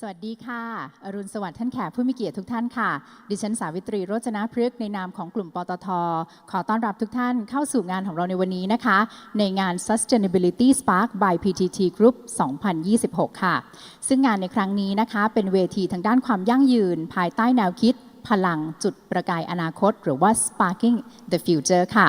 สวัสดีค่ะอรุณสวัสดิ์ท่านแขกผู้มีเกียรติทุกท่านค่ะดิฉันสาวิตรีโรจนพฤกษ์ในนามของกลุ่มปตท.ขอต้อนรับทุกท่านเข้าสู่งานของเราในวันนี้นะคะในงาน Sustainability Spark by PTT Group 2026 ค่ะซึ่งงานในครั้งนี้นะคะเป็นเวทีทางด้านความยั่งยืนภายใต้แนวคิดพลังจุดประกายอนาคตหรือว่า Sparking the Future ค่ะ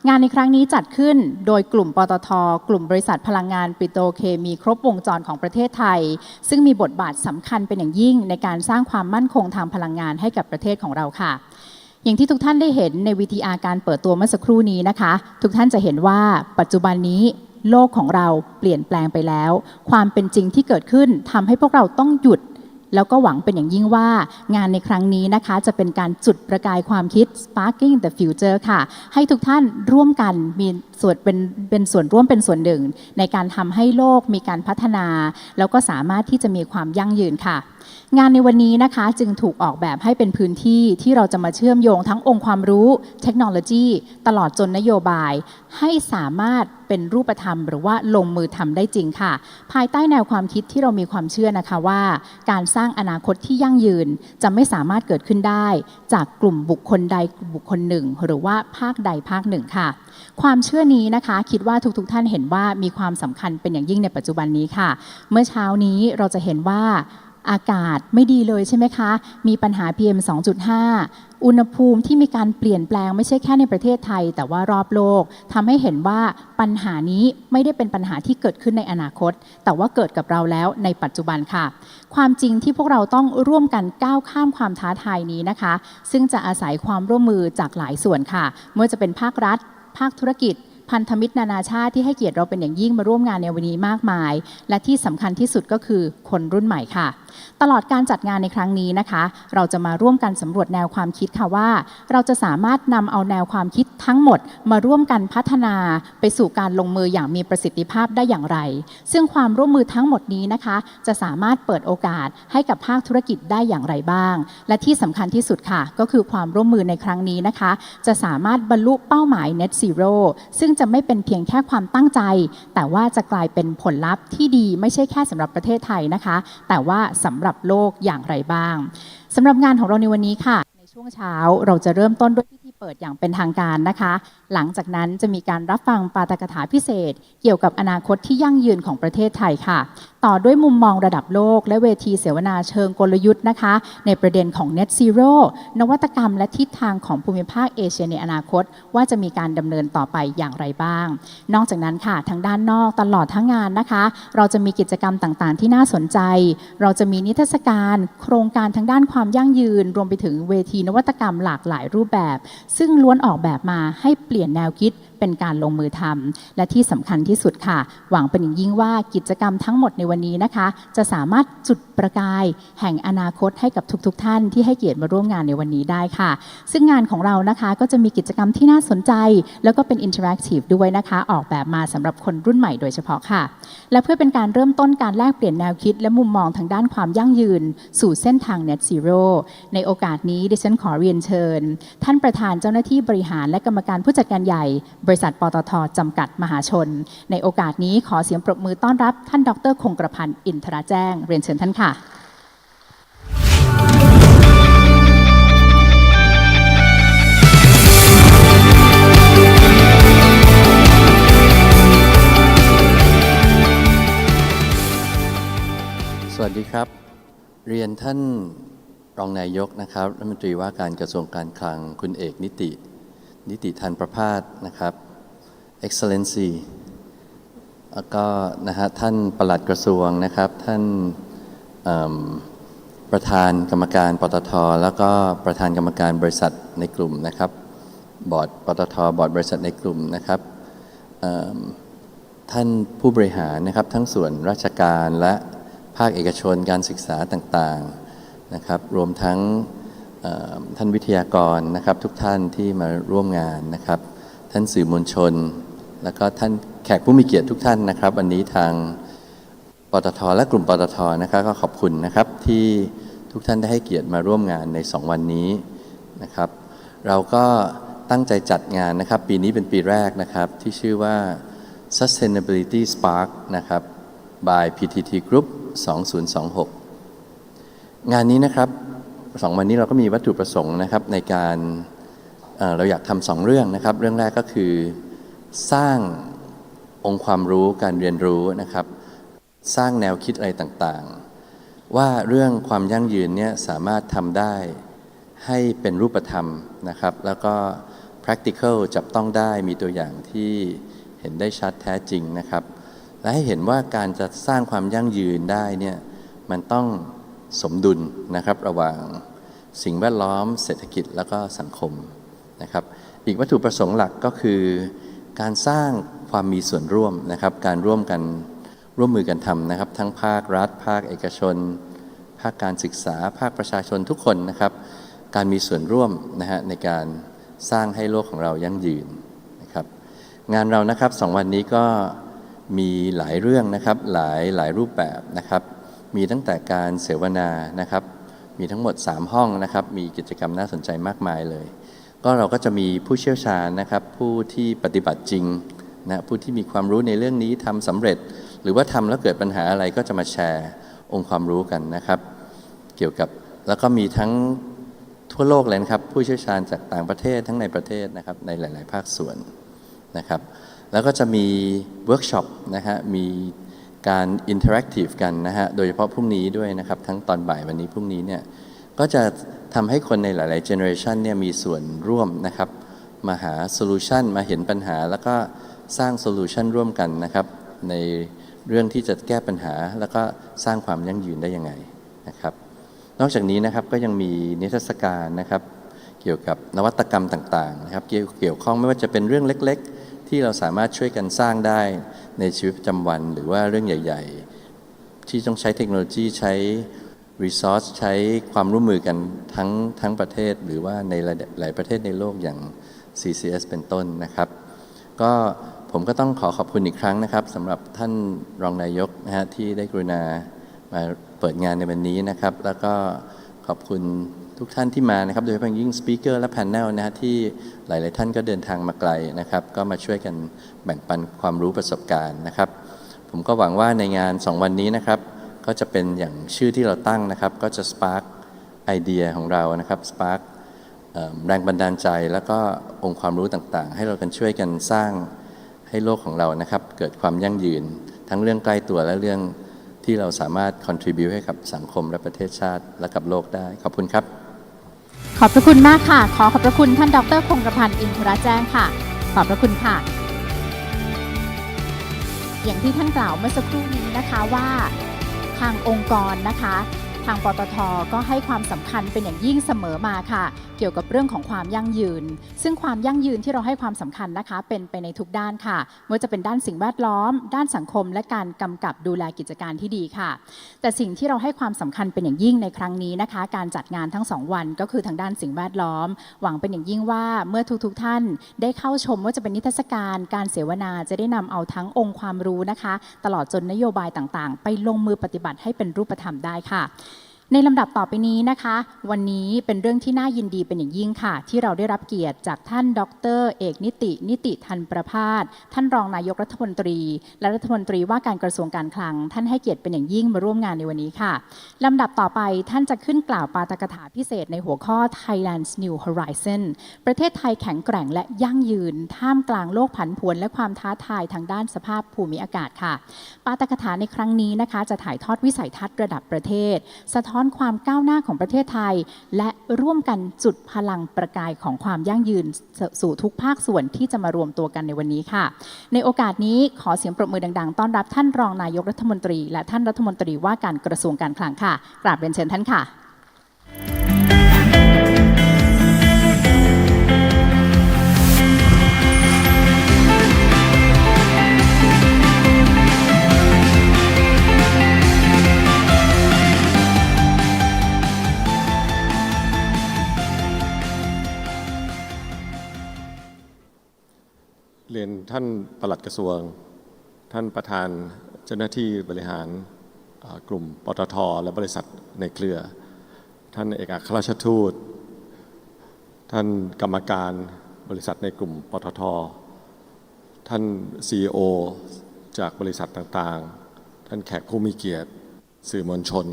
งานในครั้งนี้จัดขึ้นโดยกลุ่มปตท.กลุ่มบริษัทพลังงานปิโตรเคมีครบวงจรของประเทศไทยซึ่งมีบทบาทสำคัญเป็นอย่างยิ่งในการสร้างความมั่นคงทางพลังงานให้กับประเทศของเราค่ะอย่างที่ทุกท่านได้เห็นในวิทยาการเปิดตัวเมื่อสักครู่นี้นะคะทุกท่านจะเห็นว่าปัจจุบันนี้โลกของเราเปลี่ยนแปลงไปแล้วความเป็นจริงที่เกิดขึ้นทำให้พวกเราต้องหยุดแล้วก็หวังเป็นอย่างยิ่งว่างานในครั้งนี้นะคะจะเป็นการจุดประกายความคิด Sparking the Future ค่ะให้ทุกท่านร่วมกันมีส่วนเป็นส่วนร่วมเป็นส่วนหนึ่งในการทำให้โลกมีการพัฒนาแล้วก็สามารถที่จะมีความยั่งยืนค่ะงานในวันนี้นะคะจึงถูกออกแบบให้เป็นพื้นที่ที่เราจะมาเชื่อมโยงทั้งองค์ความรู้เทคโนโลยีตลอดจนนโยบายให้สามารถเป็นรูปธรรมหรือว่าลงมือทำได้จริงค่ะภายใต้แนวความคิดที่เรามีความเชื่อนะคะว่าการสร้างอนาคตที่ยั่งยืนจะไม่สามารถเกิดขึ้นได้จากกลุ่มบุคคลใดบุคคลหนึ่งหรือว่าภาคใดภาคหนึ่งค่ะความเชื่อนี้นะคะคิดว่าทุกท่านเห็นว่ามีความสำคัญเป็นอย่างยิ่งในปัจจุบันนี้ค่ะเมื่อเช้านี้เราจะเห็นว่าอากาศไม่ดีเลยใช่ไหมคะมีปัญหา PM 2.5 อุณหภูมิที่มีการเปลี่ยนแปลงไม่ใช่แค่ในประเทศไทยแต่ว่ารอบโลกทำให้เห็นว่าปัญหานี้ไม่ได้เป็นปัญหาที่เกิดขึ้นในอนาคตแต่ว่าเกิดกับเราแล้วในปัจจุบันค่ะความจริงที่พวกเราต้องร่วมกันก้าวข้ามความท้าทายนี้นะคะซึ่งจะอาศัยความร่วมมือจากหลายส่วนค่ะไม่ว่าจะเป็นภาครัฐภาคธุรกิจพันธมิตรนานาชาติที่ให้เกียรติเราเป็นอย่างยิ่งมาร่วมงานในวันนี้มากมายและที่สำคัญที่สุดก็คือคนรุ่นใหม่ค่ะตลอดการจัดงานในครั้งนี้นะคะเราจะมาร่วมกันสำรวจแนวความคิดค่ะว่าเราจะสามารถนำเอาแนวความคิดทั้งหมดมาร่วมกันพัฒนาไปสู่การลงมืออย่างมีประสิทธิภาพได้อย่างไรซึ่งความร่วมมือทั้งหมดนี้นะคะจะสามารถเปิดโอกาสให้กับภาคธุรกิจได้อย่างไรบ้างและที่สำคัญที่สุดค่ะก็คือความร่วมมือในครั้งนี้นะคะจะสามารถบรรลุเป้าหมาย Net Zero ซึ่งจะไม่เป็นเพียงแค่ความตั้งใจแต่ว่าจะกลายเป็นผลลัพธ์ที่ดีไม่ใช่แค่สำหรับประเทศไทยนะคะแต่ว่าสำหรับโลกอย่างไรบ้างสำหรับงานของเราในวันนี้ค่ะในช่วงเช้าเราจะเริ่มต้นด้วยพิธีเปิดอย่างเป็นทางการนะคะหลังจากนั้นจะมีการรับฟังปาฐกถาพิเศษเกี่ยวกับอนาคตที่ยั่งยืนของประเทศไทยค่ะต่อด้วยมุมมองระดับโลกและเวทีเสวนาเชิงกลยุทธ์นะคะในประเด็นของ Net Zero นวัตกรรมและทิศทางของภูมิภาคเอเชียในอนาคตว่าจะมีการดำเนินต่อไปอย่างไรบ้างนอกจากนั้นค่ะทางด้านนอกตลอดทั้งงานนะคะเราจะมีกิจกรรมต่างๆที่น่าสนใจเราจะมีนิทรรศการโครงการทางด้านความยั่งยืนรวมไปถึงเวทีนวัตกรรมหลากหลายรูปแบบซึ่งล้วนออกแบบมาให้เปลี่ยนแนวคิดเป็นการลงมือทำและที่สำคัญที่สุดค่ะหวังเป็นอย่างยิ่งว่ากิจกรรมทั้งหมดในวันนี้นะคะจะสามารถจุดประกายแห่งอนาคตให้กับทุกท่านที่ให้เกียรติมาร่วมงานในวันนี้ได้ค่ะซึ่งงานของเรานะคะก็จะมีกิจกรรมที่น่าสนใจแล้วก็เป็นอินเทอร์แอคทีฟด้วยนะคะออกแบบมาสำหรับคนรุ่นใหม่โดยเฉพาะค่ะและเพื่อเป็นการเริ่มต้นการแลกเปลี่ยนแนวคิดและมุมมองทางด้านความยั่งยืนสู่เส้นทาง Net Zero ในโอกาสนี้ดิฉันขอเรียนเชิญท่านประธานเจ้าหน้าที่บริหารและกรรมการผู้จัดการใหญ่บริษัทปตท.จำกัดมหาชนในโอกาสนี้ขอเสียงปรบมือต้อนรับท่านดร.คงกระพันธ์อินทราแจ้งเรียนเชิญท่านค่ะสวัสดีครับเรียนท่านรองนายกนะครับรัฐมนตรีว่าการกระทรวงการคลังคุณเอกนิติธันประภาสนะครับ Excellency แล้วก็นะฮะท่านปลัดกระทรวงนะครับท่านประธานกรรมการปตท.แล้วก็ประธานกรรมการบริษัทในกลุ่มนะครับบอร์ดปตท.บอร์ดบริษัทในกลุ่มนะครับท่านผู้บริหารนะครับทั้งส่วนราชการและภาคเอกชนการศึกษาต่างๆนะครับรวมทั้งท่านวิทยากรนะครับทุกท่านที่มาร่วมงานนะครับท่านสื่อมวลชนแล้วก็ท่านแขกผู้มีเกียรติทุกท่านนะครับวันนี้ทางปตท.และกลุ่มปตท.นะครับก็ขอบคุณนะครับที่ทุกท่านได้ให้เกียรติมาร่วมงานใน2วันนี้นะครับเราก็ตั้งใจจัดงานนะครับปีนี้เป็นปีแรกนะครับที่ชื่อว่า Sustainability Spark นะครับ by PTT Group 2026 งานนี้นะครับ2 วันนี้เราก็มีวัตถุประสงค์นะครับในการเราอยากทำ2 เรื่องนะครับเรื่องแรกก็คือสร้างองค์ความรู้การเรียนรู้นะครับสร้างแนวคิดอะไรต่างๆว่าเรื่องความยั่งยืนเนี่ยสามารถทำได้ให้เป็นรูปธรรมนะครับแล้วก็ practical จับต้องได้มีตัวอย่างที่เห็นได้ชัดแท้จริงนะครับและให้เห็นว่าการจะสร้างความยั่งยืนได้เนี่ยมันต้องสมดุลนะครับระหว่างสิ่งแวดล้อมเศรษฐกิจแล้วก็สังคมนะครับอีกวัตถุประสงค์หลักก็คือการสร้างความมีส่วนร่วมนะครับการร่วมมือกันทำนะครับทั้งภาครัฐภาคเอกชนภาคการศึกษาภาคประชาชนทุกคนนะครับการมีส่วนร่วมนะฮะในการสร้างให้โลกของเรายั่งยืนนะครับงานเรานะครับ2 วันนี้ก็มีหลายเรื่องนะครับหลายรูปแบบนะครับมีตั้งแต่การเสวนานะครับมีทั้งหมด3 ห้องนะครับมีกิจกรรมน่าสนใจมากมายเลยก็เราก็จะมีผู้เชี่ยวชาญนะครับผู้ที่ปฏิบัติจริงนะผู้ที่มีความรู้ในเรื่องนี้ทำสำเร็จหรือว่าทำแล้วเกิดปัญหาอะไรก็จะมาแชร์องค์ความรู้กันนะครับเกี่ยวกับแล้วก็มีทั้งทั่วโลกเลยนะครับผู้เชี่ยวชาญจากต่างประเทศทั้งในประเทศนะครับในหลายๆภาคส่วนนะครับแล้วก็จะมีเวิร์กช็อปนะฮะมีการอินเทอร์แอคทีฟกันนะฮะโดยเฉพาะพรุ่งนี้ด้วยนะครับทั้งตอนบ่ายวันนี้พรุ่งนี้เนี่ยก็จะทำให้คนในหลายๆเจเนอเรชันเนี่ยมีส่วนร่วมนะครับมาหาโซลูชันมาเห็นปัญหาแล้วก็สร้างโซลูชันร่วมกันนะครับในเรื่องที่จะแก้ปัญหาแล้วก็สร้างความยั่งยืนได้ยังไงนะครับนอกจากนี้นะครับก็ยังมีนิทรรศการนะครับเกี่ยวกับนวัตกรรมต่างๆนะครับเกี่ยวข้องไม่ว่าจะเป็นเรื่องเล็กๆที่เราสามารถช่วยกันสร้างได้ในชีวิตประจำวันหรือว่าเรื่องใหญ่ๆที่ต้องใช้เทคโนโลยีใช้ resource ใช้ความร่วมมือกันทั้งประเทศหรือว่าในหลายประเทศในโลกอย่าง CCS เป็นต้นนะครับก็ผมก็ต้องขอบคุณอีกครั้งนะครับสำหรับท่านรองนายกนะฮะที่ได้กรุณามาเปิดงานในวันนี้นะครับแล้วก็ขอบคุณทุกท่านที่มานะครับโดยเฉพาะยิ่งสปีกเกอร์และแพนเนลนะฮะที่หลายๆท่านก็เดินทางมาไกลนะครับก็มาช่วยกันแบ่งปันความรู้ประสบการณ์นะครับผมก็หวังว่าในงาน2 วันนี้นะครับก็จะเป็นอย่างชื่อที่เราตั้งนะครับก็จะ Spark ไอเดียของเรานะครับ Spark แรงบันดาลใจแล้วก็องค์ความรู้ต่างๆให้เรากันช่วยกันสร้างให้โลกของเรานะครับเกิดความยั่งยืนทั้งเรื่องใกล้ตัวและเรื่องที่เราสามารถ contribute ให้กับสังคมและประเทศชาติและกับโลกได้ขอบคุณครับขอบพระคุณมากค่ะขอบพระคุณท่านดร.คงกระพันธ์อินทรแจ้งค่ะขอบพระคุณค่ะอย่างที่ท่านกล่าวเมื่อสักครู่นี้นะคะว่าทางองค์กรนะคะทางปตท.ก็ให้ความสำคัญเป็นอย่างยิ่งเสมอมาค่ะเกี่ยวกับเรื่องของความยั่งยืนซึ่งความยั่งยืนที่เราให้ความสำคัญนะคะเป็นไปในทุกด้านค่ะไม่ว่าจะเป็นด้านสิ่งแวดล้อมด้านสังคมและการกำกับดูแลกิจการที่ดีค่ะแต่สิ่งที่เราให้ความสำคัญเป็นอย่างยิ่งในครั้งนี้นะคะการจัดงานทั้ง2 วันก็คือทางด้านสิ่งแวดล้อมหวังเป็นอย่างยิ่งว่าเมื่อทุกท่านได้เข้าชมว่าจะเป็นนิทรรศการการเสวนาจะได้นำเอาทั้งองค์ความรู้นะคะตลอดจนนโยบายต่างๆไปลงมือปฏิบัติให้เป็นรูปธรรมได้ค่ะในลำดับต่อไปนี้นะคะวันนี้เป็นเรื่องที่น่ายินดีเป็นอย่างยิ่งค่ะที่เราได้รับเกียรติจากท่านดร.เอกนิติธันประภาสท่านรองนายกรัฐมนตรีและรัฐมนตรีว่าการกระทรวงการคลังท่านให้เกียรติเป็นอย่างยิ่งมาร่วมงานในวันนี้ค่ะลำดับต่อไปท่านจะขึ้นกล่าวปาฐกถาพิเศษในหัวข้อ Thailand's New Horizon ประเทศไทยแข็งแกร่งและยั่งยืนท่ามกลางโลกผันผวนและความท้าทายทางด้านสภาพภูมิอากาศค่ะปาฐกถาในครั้งนี้นะคะจะถ่ายทอดวิสัยทัศน์ระดับประเทศสะท้อนความก้าวหน้าของประเทศไทยและร่วมกันจุดพลังประกายของความยั่งยืนสู่ทุกภาคส่วนที่จะมารวมตัวกันในวันนี้ค่ะในโอกาสนี้ขอเสียงปรบมือดังๆต้อนรับท่านรองนายกรัฐมนตรีและท่านรัฐมนตรีว่าการกระทรวงการคลังค่ะกราบเรียนเชิญท่านค่ะเรียนท่านปลัดกระทรวงท่านประธานเจ้าหน้าที่บริหารกลุ่มปตท.และบริษัทในเครือ ท่านเอกอัครราชทูตท่านกรรมการบริษัทในกลุ่มปตท.ท่าน CEO จากบริษัทต่างๆท่านแขกผู้มีเกียรติสื่อมวลชน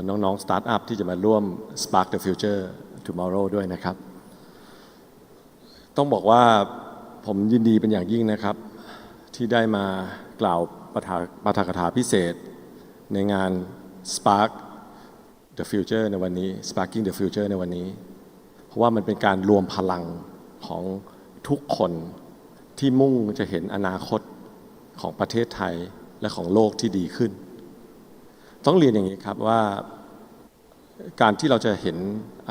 น้องๆสตาร์ทอัพที่จะมาร่วม Spark the Future Tomorrow ด้วยนะครับต้องบอกว่าผมยินดีเป็นอย่างยิ่งนะครับที่ได้มากล่าวปาฐกถาพิเศษในงาน Spark the Future ในวันนี้ Sparking the Future ในวันนี้เพราะว่ามันเป็นการรวมพลังของทุกคนที่มุ่งจะเห็นอนาคตของประเทศไทยและของโลกที่ดีขึ้นต้องเรียนอย่างนี้ครับว่าการที่เราจะเห็น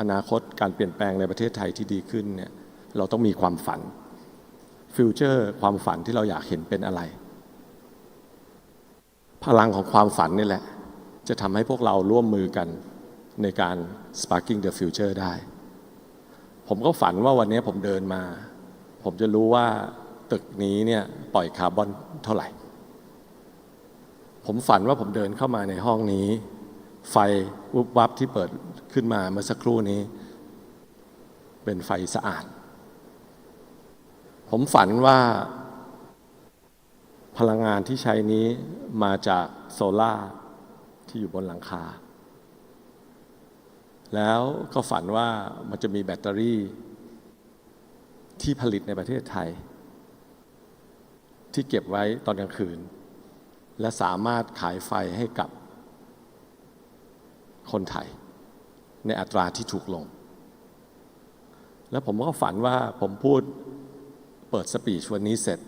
อนาคตการเปลี่ยนแปลงในประเทศไทยที่ดีขึ้นเนี่ยเราต้องมีความฝันฟิวเจอร์ความฝันที่เราอยากเห็นเป็นอะไรพลังของความฝันนี่แหละจะทำให้พวกเราร่วมมือกันในการ Sparking the Future ได้ผมก็ฝันว่าวันนี้ผมเดินมาผมจะรู้ว่าตึกนี้เนี่ยปล่อยคาร์บอนเท่าไหร่ผมฝันว่าผมเดินเข้ามาในห้องนี้ไฟวุบวับที่เปิดขึ้นมาเมื่อสักครู่นี้เป็นไฟสะอาดผมฝันว่าพลังงานที่ใช้นี้มาจากโซล่าที่อยู่บนหลังคาแล้วก็ฝันว่ามันจะมีแบตเตอรี่ที่ผลิตในประเทศไทยที่เก็บไว้ตอนกลางคืนและสามารถขายไฟให้กับคนไทยในอัตราที่ถูกลงแล้วผมก็ฝันว่าผมพูดเปิดสปีชวันนี้เสร็จ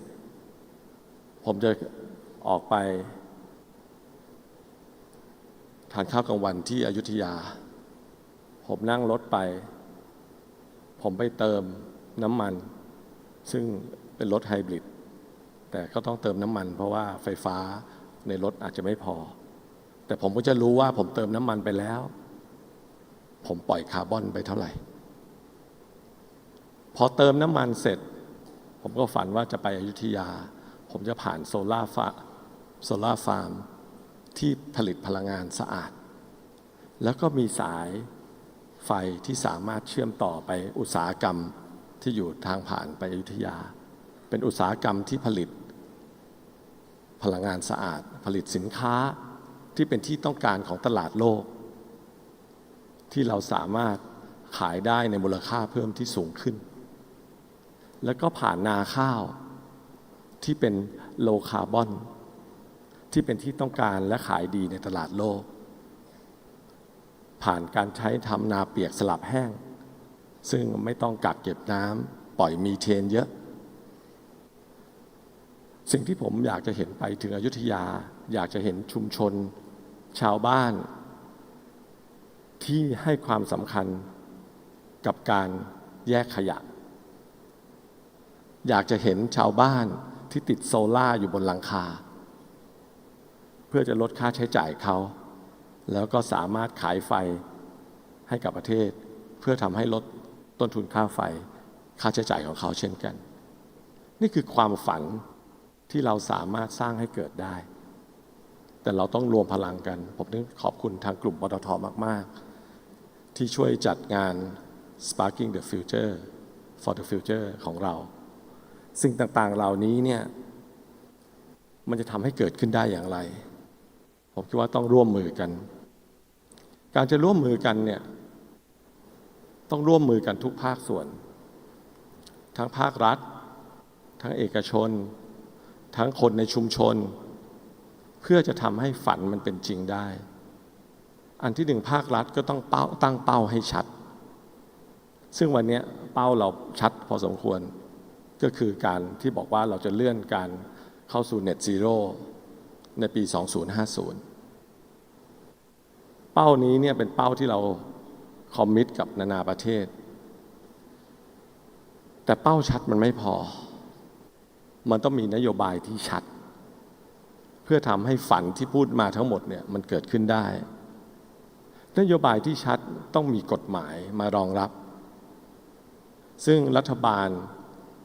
ผมจะออกไปทานข้าวกลางวันที่อยุธยาผมนั่งรถไปผมไปเติมน้ำมันซึ่งเป็นรถไฮบริดแต่ก็ต้องเติมน้ำมันเพราะว่าไฟฟ้าในรถอาจจะไม่พอแต่ผมก็จะรู้ว่าผมเติมน้ำมันไปแล้วผมปล่อยคาร์บอนไปเท่าไหร่พอเติมน้ำมันเสร็จผมก็ฝันว่าจะไปอยุธยาผมจะผ่านโซล่าฟาร์มที่ผลิตพลังงานสะอาดแล้วก็มีสายไฟที่สามารถเชื่อมต่อไปอุตสาหกรรมที่อยู่ทางผ่านไปอยุธยาเป็นอุตสาหกรรมที่ผลิตพลังงานสะอาดผลิตสินค้าที่เป็นที่ต้องการของตลาดโลกที่เราสามารถขายได้ในมูลค่าเพิ่มที่สูงขึ้นแล้วก็ผ่านนาข้าวที่เป็นโลคาร์บอนที่เป็นที่ต้องการและขายดีในตลาดโลกผ่านการใช้ทำนาเปียกสลับแห้งซึ่งไม่ต้องกักเก็บน้ำปล่อยมีเทนเยอะสิ่งที่ผมอยากจะเห็นไปถึงอยุธยาอยากจะเห็นชุมชนชาวบ้านที่ให้ความสำคัญกับการแยกขยะอยากจะเห็นชาวบ้านที่ติดโซล่าอยู่บนหลังคาเพื่อจะลดค่าใช้จ่ายเขาแล้วก็สามารถขายไฟให้กับประเทศเพื่อทำให้ลดต้นทุนค่าไฟค่าใช้จ่ายของเขาเช่นกันนี่คือความฝันที่เราสามารถสร้างให้เกิดได้แต่เราต้องรวมพลังกันผมต้องขอบคุณทางกลุ่มปตท.มากๆที่ช่วยจัดงาน Sparking the Future for the Future ของเราสิ่งต่างๆเหล่านี้เนี่ยมันจะทำให้เกิดขึ้นได้อย่างไรผมคิดว่าต้องร่วมมือกันการจะร่วมมือกันเนี่ยต้องร่วมมือกันทุกภาคส่วนทั้งภาครัฐทั้งเอกชนทั้งคนในชุมชนเพื่อจะทำให้ฝันมันเป็นจริงได้อันที่หนึ่งภาครัฐก็ต้องตั้งเป้าให้ชัดซึ่งวันนี้เป้าเราชัดพอสมควรก็คือการที่บอกว่าเราจะเลื่อนการเข้าสู่ Net Zero ในปี 2050 เป้านี้เนี่ยเป็นเป้าที่เราคอมมิตกับนานาประเทศแต่เป้าชัดมันไม่พอมันต้องมีนโยบายที่ชัดเพื่อทำให้ฝันที่พูดมาทั้งหมดเนี่ยมันเกิดขึ้นได้นโยบายที่ชัดต้องมีกฎหมายมารองรับซึ่งรัฐบาล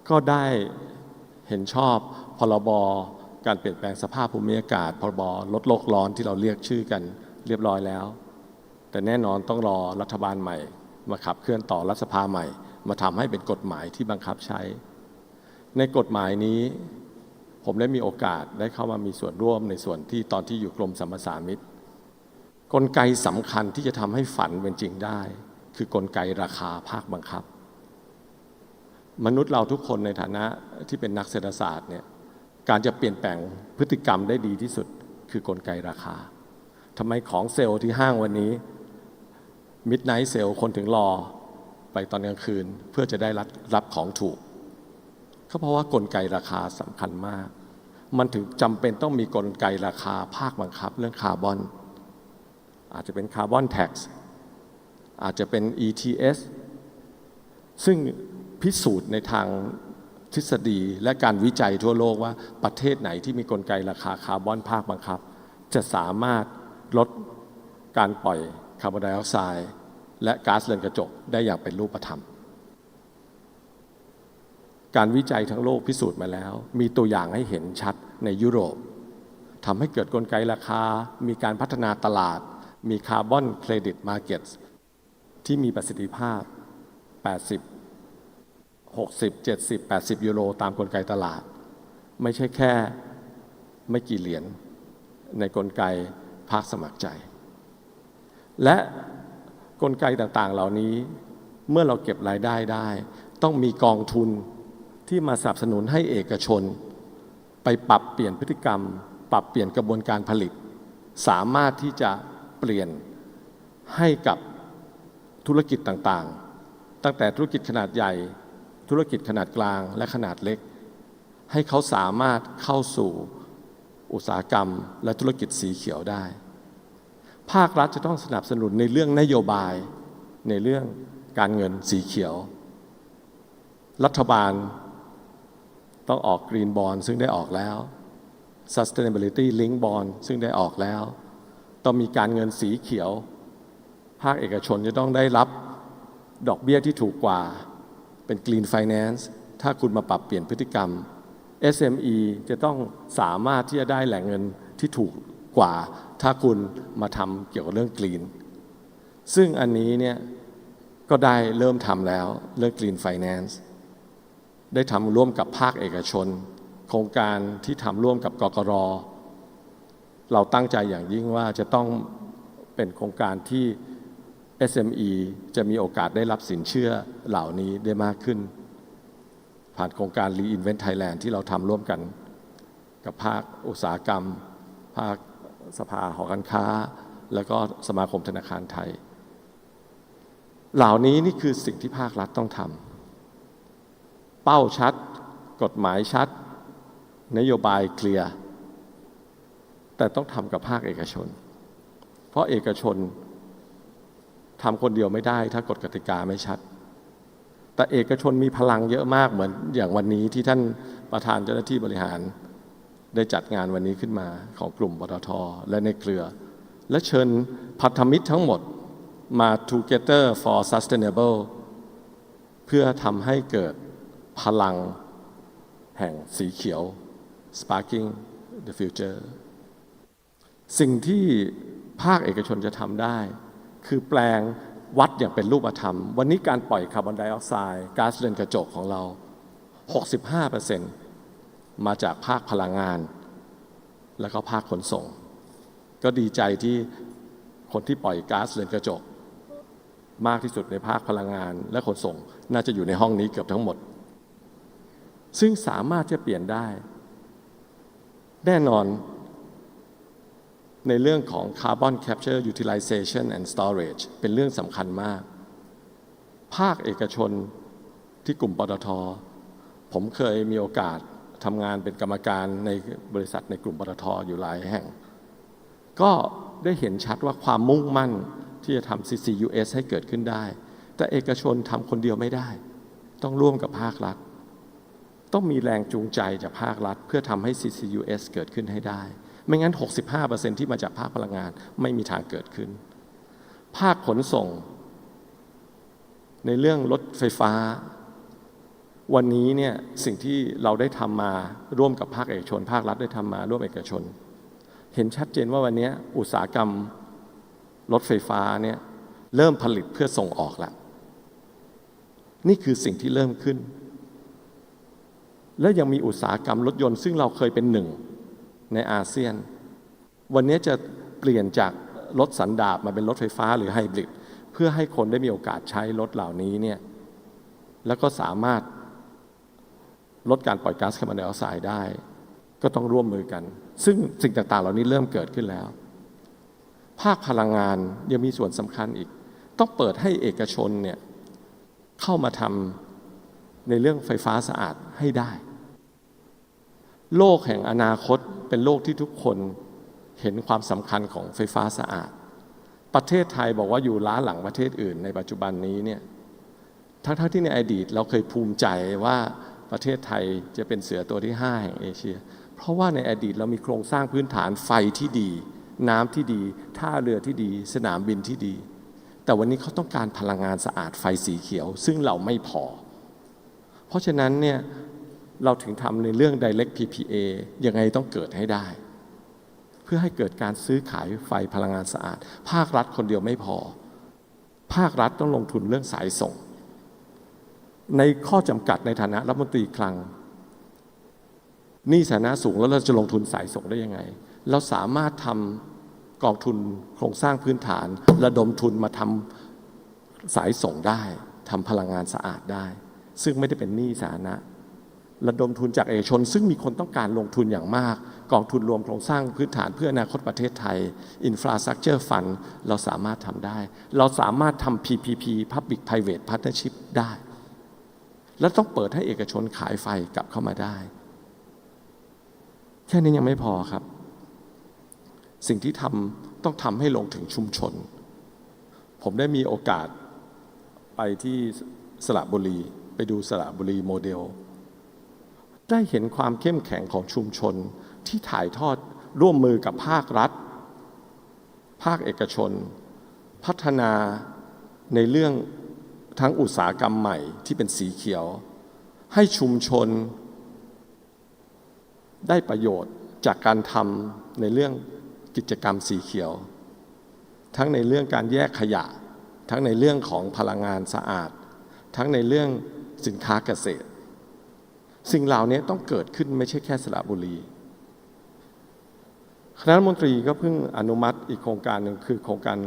ก็ได้เห็นชอบพรบการเปลี่ยนแปลงสภาพภูมิอากาศพรบลดโลกร้อนที่เราเรียกชื่อกันเรียบร้อยแล้วแต่แน่นอนต้องรอรัฐบาลใหม่มาขับเคลื่อนต่อรัฐสภาใหม่มาทำให้เป็นกฎหมายที่บังคับใช้ในกฎหมายนี้ผมได้มีโอกาสได้เข้ามามีส่วนร่วมในส่วนที่ตอนที่อยู่กรมสรรพสามิต กลไกสำคัญที่จะทำให้ฝันเป็นจริงได้คือกลไกราคาภาคบังคับมนุษย์เราทุกคนในฐานะที่เป็นนักเศรษฐศาสตร์เนี่ยการจะเปลี่ยนแปลงพฤติกรรมได้ดีที่สุดคือกลไกราคาทำไมของเซลล์ที่ห้างวันนี้มิดไนท์เซลล์คนถึงรอไปตอนกลางคืนเพื่อจะได้รับของถูกก็เพราะว่ากลไกราคาสำคัญมากมันถึงจำเป็นต้องมีกลไกราคาภาคบังคับเรื่องคาร์บอนอาจจะเป็นคาร์บอนแท็กซ์อาจจะเป็น ETS ซึ่งพิสูจน์ในทางทฤษฎีและการวิจัยทั่วโลกว่าประเทศไหนที่มีกลไกราคาคาร์บอนภาคบังคับจะสามารถลดการปล่อยคาร์บอนไดออกไซด์และก๊าซเรือนกระจกได้อย่างเป็นรูปธรรมการวิจัยทั้งโลกพิสูจน์มาแล้วมีตัวอย่างให้เห็นชัดในยุโรปทำให้เกิดกลไกราคามีการพัฒนาตลาดมีคาร์บอนเครดิตมาร์เก็ตที่มีประสิทธิภาพ80 60 70 80 ยูโรตามกลไกตลาดไม่ใช่แค่ไม่กี่เหรียญในกลไกภาคสมัครใจและกลไกต่างๆเหล่านี้เมื่อเราเก็บรายได้ได้ต้องมีกองทุนที่มาสนับสนุนให้เอกชนไปปรับเปลี่ยนพฤติกรรมปรับเปลี่ยนกระบวนการผลิตสามารถที่จะเปลี่ยนให้กับธุรกิจต่างๆตั้งแต่ธุรกิจขนาดใหญ่ธุรกิจขนาดกลางและขนาดเล็กให้เขาสามารถเข้าสู่อุตสาหกรรมและธุรกิจสีเขียวได้ภาครัฐจะต้องสนับสนุนในเรื่องนโยบายในเรื่องการเงินสีเขียวรัฐบาลต้องออก Green Bond ซึ่งได้ออกแล้ว Sustainability Linked Bond ซึ่งได้ออกแล้วต้องมีการเงินสีเขียวภาคเอกชนจะต้องได้รับดอกเบี้ยที่ถูกกว่าเป็น Green Finance ถ้าคุณมาปรับเปลี่ยนพฤติกรรม SME จะต้องสามารถที่จะได้แหล่งเงินที่ถูกกว่าถ้าคุณมาทำเกี่ยวกับเรื่อง Green ซึ่งอันนี้เนี่ยก็ได้เริ่มทำแล้วเรื่อง Green Finance ได้ทำร่วมกับภาคเอกชนโครงการที่ทำร่วมกับกกร.เราตั้งใจอย่างยิ่งว่าจะต้องเป็นโครงการที่ SME จะมีโอกาสได้รับสินเชื่อเหล่านี้ได้มากขึ้นผ่านโครงการ Reinvent Thailand ที่เราทำร่วมกันกับภาคอุตสาหกรรมภาคสภาหอการค้าแล้วก็สมาคมธนาคารไทยเหล่านี้นี่คือสิ่งที่ภาครัฐต้องทำเป้าชัดกฎหมายชัดนโยบายเคลียร์แต่ต้องทำกับภาคเอกชนเพราะเอกชนทำคนเดียวไม่ได้ถ้ากฎกติกาไม่ชัดแต่เอกชนมีพลังเยอะมากเหมือนอย่างวันนี้ที่ท่านประธานเจ้าหน้าที่บริหารได้จัดงานวันนี้ขึ้นมาของกลุ่มปตท.และในเครือและเชิญพันธมิตรทั้งหมดมา Together for Sustainable เพื่อทำให้เกิดพลังแห่งสีเขียว Sparking the Future สิ่งที่ภาคเอกชนจะทำได้คือแปลงวัดอย่างเป็นรูปธรรมวันนี้การปล่อยคาร์บอนไดออกไซด์ก๊าซเรือนกระจกของเรา 65% มาจากภาคพลังงานแล้วก็ภาคขนส่งก็ดีใจที่คนที่ปล่อยก๊าซเรือนกระจกมากที่สุดในภาคพลังงานและขนส่งน่าจะอยู่ในห้องนี้เกือบทั้งหมดซึ่งสามารถจะเปลี่ยนได้แน่นอนในเรื่องของ Carbon Capture Utilization and Storage เป็นเรื่องสำคัญมากภาคเอกชนที่กลุ่มปตท.ผมเคยมีโอกาสทำงานเป็นกรรมการในบริษัทในกลุ่มปตท.อยู่หลายแห่งก็ได้เห็นชัดว่าความมุ่งมั่นที่จะทำ CCUS ให้เกิดขึ้นได้แต่เอกชนทำคนเดียวไม่ได้ต้องร่วมกับภาครัฐต้องมีแรงจูงใจจากภาครัฐเพื่อทำให้ CCUS เกิดขึ้นให้ได้ไม่งั้น 65% ที่มาจากภาคพลังงานไม่มีทางเกิดขึ้นภาคขนส่งในเรื่องรถไฟฟ้าวันนี้เนี่ยสิ่งที่เราได้ทำมาร่วมกับภาคเอกชนภาครัฐได้ทำมาร่วมเอกชนเห็นชัดเจนว่าวันนี้อุตสาหกรรมรถไฟฟ้าเนี่ยเริ่มผลิตเพื่อส่งออกแล้วนี่คือสิ่งที่เริ่มขึ้นและยังมีอุตสาหกรรมรถยนต์ซึ่งเราเคยเป็นหนึ่งในอาเซียนวันนี้จะเปลี่ยนจาก รถสันดาปมาเป็นรถไฟฟ้าหรือไฮบริดเพื่อให้คนได้มีโอกาสใช้รถเหล่านี้เนี่ยแล้วก็สามารถลดการปล่อยก๊าซคาร์บอนไดออกไซด์ได้ก็ต้องร่วมมือกันซึ่งสิ่งต่างๆเหล่านี้เริ่มเกิดขึ้นแล้วภาคพลังงานยังมีส่วนสำคัญอีกต้องเปิดให้เอกชนเนี่ยเข้ามาทำในเรื่องไฟฟ้าสะอาดให้ได้โลกแห่งอนาคตเป็นโลกที่ทุกคนเห็นความสำคัญของไฟฟ้าสะอาดประเทศไทยบอกว่าอยู่ล้าหลังประเทศอื่นในปัจจุบันนี้เนี่ยทั้งที่ในอดีตเราเคยภูมิใจว่าประเทศไทยจะเป็นเสือตัวที่5แห่งเอเชียเพราะว่าในอดีตเรามีโครงสร้างพื้นฐานไฟที่ดีน้ำที่ดีท่าเรือที่ดีสนามบินที่ดีแต่วันนี้เขาต้องการพลังงานสะอาดไฟสีเขียวซึ่งเราไม่พอเพราะฉะนั้นเนี่ยเราถึงทำในเรื่อง Direct PPA ยังไงต้องเกิดให้ได้เพื่อให้เกิดการซื้อขายไฟพลังงานสะอาดภาครัฐคนเดียวไม่พอภาครัฐต้องลงทุนเรื่องสายส่งในข้อจำกัดในฐานะรัฐมนตรีคลังหนี้สาธารณะสูงแล้วเราจะลงทุนสายส่งได้ยังไงเราสามารถทำกองทุนโครงสร้างพื้นฐานระดมทุนมาทำสายส่งได้ทำพลังงานสะอาดได้ซึ่งไม่ได้เป็นหนี้สาธารณะระดมทุนจากเอกชนซึ่งมีคนต้องการลงทุนอย่างมากกองทุนรวมโครงสร้างพื้นฐานเพื่ออนาคตประเทศไทย Infrastructure Fund เราสามารถทำได้เราสามารถทำ PPP Public Private Partnership ได้และต้องเปิดให้เอกชนขายไฟกลับเข้ามาได้แค่นี้ยังไม่พอครับสิ่งที่ต้องทำให้ลงถึงชุมชนผมได้มีโอกาสไปที่สระบุรีไปดูสระบุรีโมเดลได้เห็นความเข้มแข็งของชุมชนที่ถ่ายทอดร่วมมือกับภาครัฐภาคเอกชนพัฒนาในเรื่องทั้งอุตสาหกรรมใหม่ที่เป็นสีเขียวให้ชุมชนได้ประโยชน์จากการทำในเรื่องกิจกรรมสีเขียวทั้งในเรื่องการแยกขยะทั้งในเรื่องของพลังงานสะอาดทั้งในเรื่องสินค้าเกษตรสิ่งเหล่านี้ต้องเกิดขึ้นไม่ใช่แค่สระบุรีคณะรัฐมนตรีก็เพิ่งอนุมัติอีกโครงการหนึ่งคือโครงการ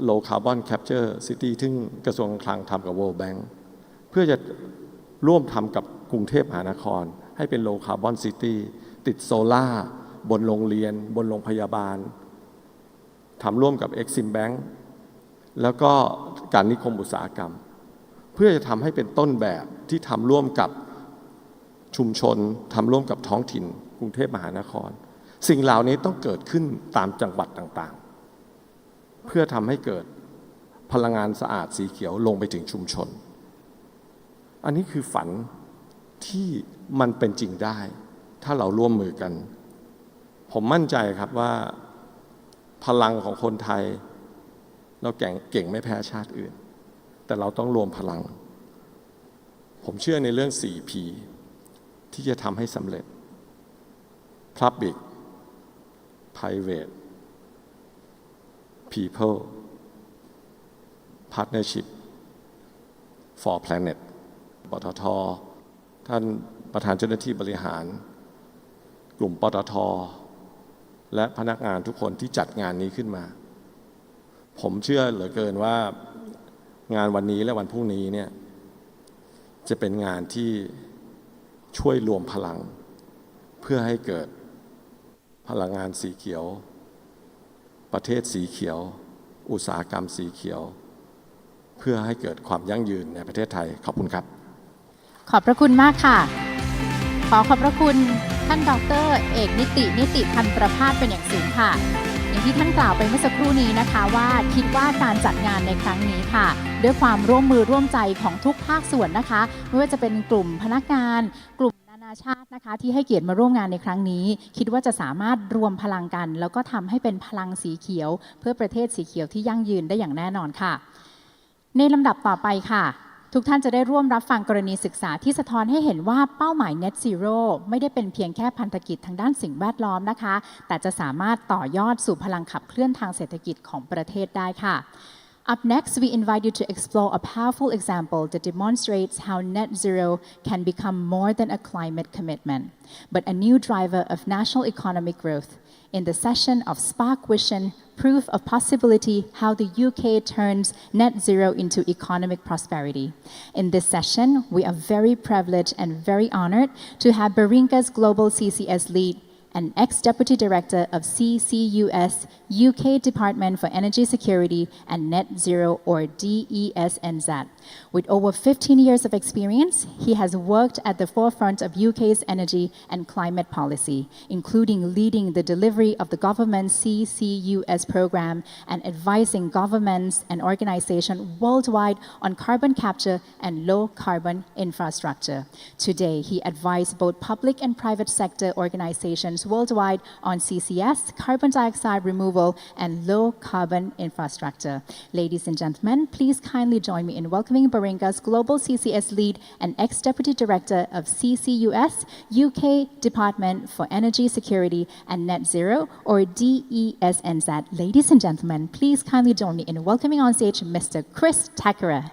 Low Carbon Capture City ซึ่งกระทรวงการคลังทำกับ World Bank เพื่อจะร่วมทำกับกรุงเทพมหานครให้เป็น Low Carbon City ติดโซล่าบนโรงเรียนบนโรงพยาบาลทำร่วมกับ Exim Bank แล้วก็การนิคมอุตสาหกรรมเพื่อจะทำให้เป็นต้นแบบที่ทำร่วมกับชุมชนทำร่วมกับท้องถิ่นกรุงเทพมหานครสิ่งเหล่านี้ต้องเกิดขึ้นตามจังหวัดต่างๆเพื่อทำให้เกิดพลังงานสะอาดสีเขียวลงไปถึงชุมชนอันนี้คือฝันที่มันเป็นจริงได้ถ้าเราร่วมมือกันผมมั่นใจครับว่าพลังของคนไทยเราเก่งไม่แพ้ชาติอื่นแต่เราต้องรวมพลังผมเชื่อในเรื่อง 4P ที่จะทำให้สำเร็จ Public Private People Partnership for Planet ปตท.ท่านประธานเจ้าหน้าที่บริหารกลุ่มปตท.และพนักงานทุกคนที่จัดงานนี้ขึ้นมาผมเชื่อเหลือเกินว่างานวันนี้และวันพรุ่งนี้เนี่ยจะเป็นงานที่ช่วยรวมพลังเพื่อให้เกิดพลังงานสีเขียวประเทศสีเขียวอุตสาหกรรมสีเขียวเพื่อให้เกิดความยั่งยืนในประเทศไทยขอบคุณครับขอบพระคุณมากค่ะขอบพระคุณท่านดร.เอกนิติพันธ์ประภาสเป็นอย่างสูงค่ะอย่างที่ท่านกล่าวไปเมื่อสักครู่นี้นะคะว่าคิดว่าการจัดงานในครั้งนี้ค่ะด้วยความร่วมมือร่วมใจของทุกภาคส่วนนะคะไม่ว่าจะเป็นกลุ่มพนักงานกลุ่มนานาชาตินะคะที่ให้เกียรติมาร่วมงานในครั้งนี้คิดว่าจะสามารถรวมพลังกันแล้วก็ทำให้เป็นพลังสีเขียวเพื่อประเทศสีเขียวที่ยั่งยืนได้อย่างแน่นอนค่ะในลำดับต่อไปค่ะทุกท่านจะได้ร่วมรับฟังกรณีศึกษาที่สะท้อนให้เห็นว่าเป้าหมาย Net Zero ไม่ได้เป็นเพียงแค่พันธกิจทางด้านสิ่งแวดล้อมนะคะแต่จะสามารถต่อยอดสู่พลังขับเคลื่อนทางเศรษฐกิจของประเทศได้ค่ะ Up next, we invite you to explore a powerful example that demonstrates how net zero can become more than a climate commitment, but a new driver of national economic growth. in the session of Spark Vision, Proof of Possibility, How the UK Turns Net Zero into Economic Prosperity. In this session, we are very privileged and very honored to have Baringa's Global CCS Lead and ex-Deputy Director of CCUS, UK Department for Energy Security and Net Zero, or DESNZ. With over 15 years of experience, he has worked at the forefront of UK's energy and climate policy, including leading the delivery of the government's CCUS program and advising governments and organizations worldwide on carbon capture and low-carbon infrastructure. Today, he advised both public and private sector organizations worldwide on CCS, carbon dioxide removal, and low-carbon infrastructure. Ladies and gentlemen, please kindly join me in welcoming Baringa's Global CCS Lead and ex-Deputy Director of CCUS, UK Department for Energy Security and Net Zero, or DESNZ. Ladies and gentlemen, please kindly join me in welcoming on stage Mr. Chris Takara.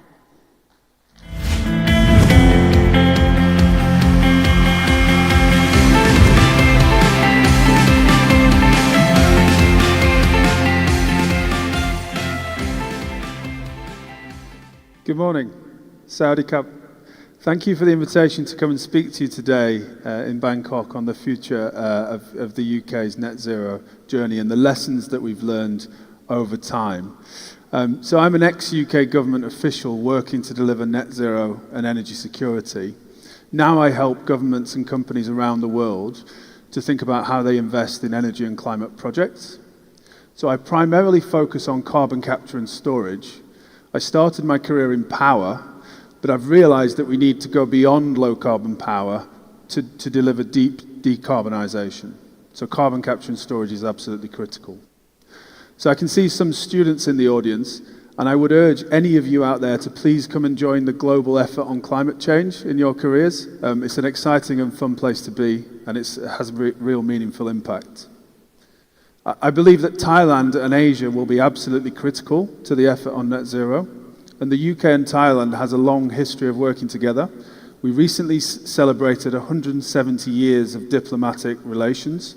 Good morning. Saudi Cup. Thank you for the invitation to come and speak to you today in Bangkok on the future of the UK's net zero journey and the lessons that we've learned over time. So I'm an ex-UK government official working to deliver net zero and energy security. Now I help governments and companies around the world to think about how they invest in energy and climate projects. So I primarily focus on carbon capture and storage. I started my career in power, but I've realized that we need to go beyond low carbon power to deliver deep decarbonisation. So carbon capture and storage is absolutely critical. So I can see some students in the audience, and I would urge any of you out there to please come and join the global effort on climate change in your careers. It's an exciting and fun place to be, and it has a real meaningful impact. I believe that Thailand and Asia will be absolutely critical to the effort on net zero, and the UK and Thailand has a long history of working together. We recently celebrated 170 years of diplomatic relations,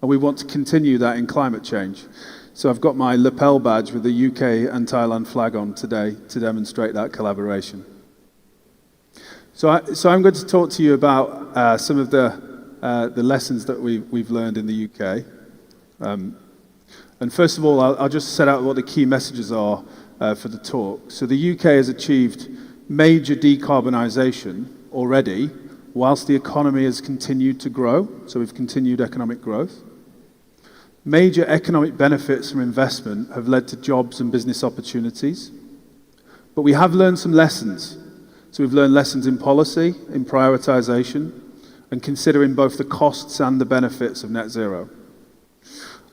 and we want to continue that in climate change. So I've got my lapel badge with the UK and Thailand flag on today to demonstrate that collaboration. So I'm going to talk to you about some of the lessons that we've learned in the UK. And first of all, I'll just set out what the key messages are for the talk. So the UK has achieved major decarbonisation already, whilst the economy has continued to grow. So we've continued economic growth. Major economic benefits from investment have led to jobs and business opportunities. But we have learned some lessons. So we've learned lessons in policy, in prioritisation, and considering both the costs and the benefits of net zero.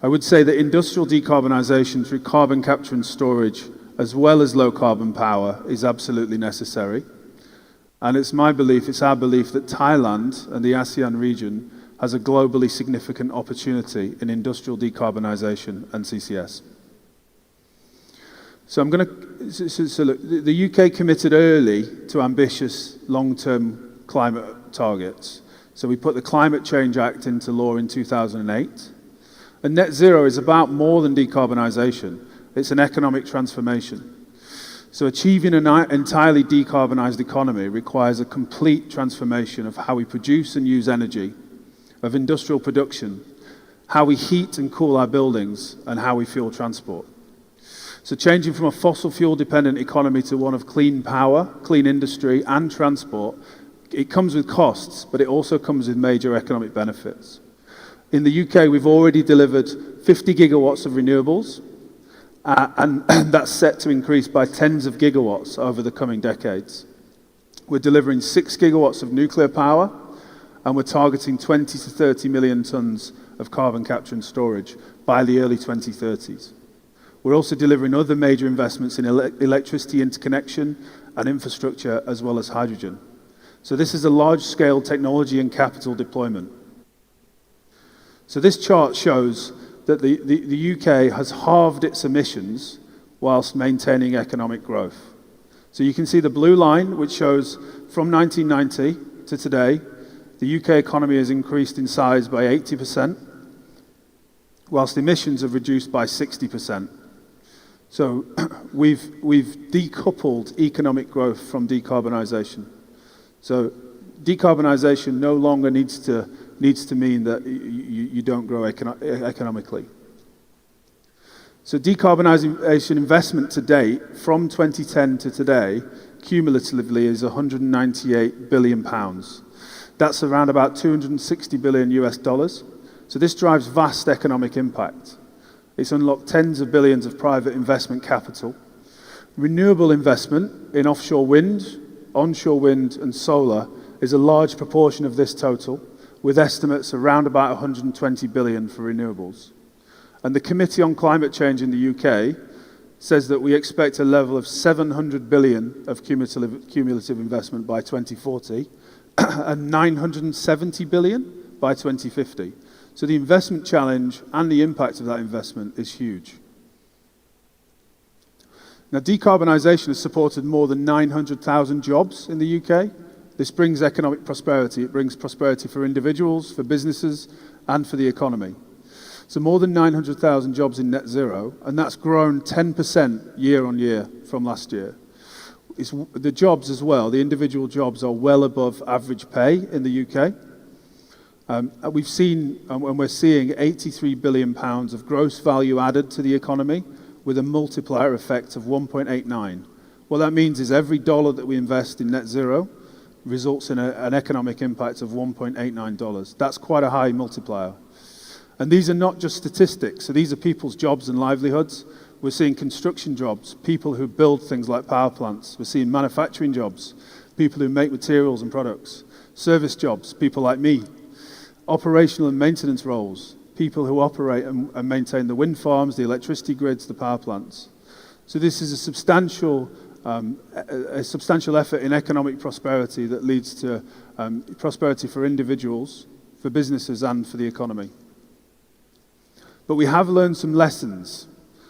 I would say that industrial decarbonisation through carbon capture and storage, as well as low carbon power, is absolutely necessary. And it's our belief that Thailand and the ASEAN region has a globally significant opportunity in industrial decarbonisation and CCS. So look, the UK committed early to ambitious long-term climate targets. So we put the Climate Change Act into law in 2008. And net zero is about more than decarbonisation. It's an economic transformation. So achieving an entirely decarbonised economy requires a complete transformation of how we produce and use energy, of industrial production, how we heat and cool our buildings, and how we fuel transport. So changing from a fossil fuel dependent economy to one of clean power, clean industry, and transport, it comes with costs, but it also comes with major economic benefits. In the UK, we've already delivered 50 gigawatts of renewables, and that's set to increase by tens of gigawatts over the coming decades. We're delivering 6 gigawatts of nuclear power, and we're targeting 20 to 30 million tons of carbon capture and storage by the early 2030s. We're also delivering other major investments in electricity interconnection and infrastructure, as well as hydrogen. So this is a large-scale technology and capital deployment. So this chart shows that the UK has halved its emissions whilst maintaining economic growth. So you can see the blue line, which shows from 1990 to today, the UK economy has increased in size by 80%, whilst emissions have reduced by 60%. So we've decoupled economic growth from decarbonisation. So decarbonisation no longer needs to mean that you don't grow economically. So decarbonisation investment to date, from 2010 to today, cumulatively is £198 billion. That's around about $260 billion US dollars. So this drives vast economic impact. It's unlocked tens of billions of private investment capital. Renewable investment in offshore wind, onshore wind and solar is a large proportion of this total, with estimates around about 120 billion for renewables. And the Committee on Climate Change in the UK says that we expect a level of 700 billion of cumulative investment by 2040 and 970 billion by 2050. So the investment challenge and the impact of that investment is huge. Now, decarbonisation has supported more than 900,000 jobs in the UK. This brings economic prosperity. It brings prosperity for individuals, for businesses, and for the economy. So more than 900,000 jobs in net zero, and that's grown 10% year on year from last year. The jobs as well, the individual jobs are well above average pay in the UK. We've seen, and we're seeing, £83 billion of gross value added to the economy with a multiplier effect of 1.89. What that means is every dollar that we invest in net zero results in an economic impact of $1.89. That's quite a high multiplier. And these are not just statistics. So these are people's jobs and livelihoods. We're seeing construction jobs, people who build things like power plants. We're seeing manufacturing jobs, people who make materials and products. Service jobs, people like me. Operational and maintenance roles, people who operate and maintain the wind farms, the electricity grids, the power plants. So this is a substantial effort in economic prosperity that leads to prosperity for individuals, for businesses and for the economy. But we have learned some lessons.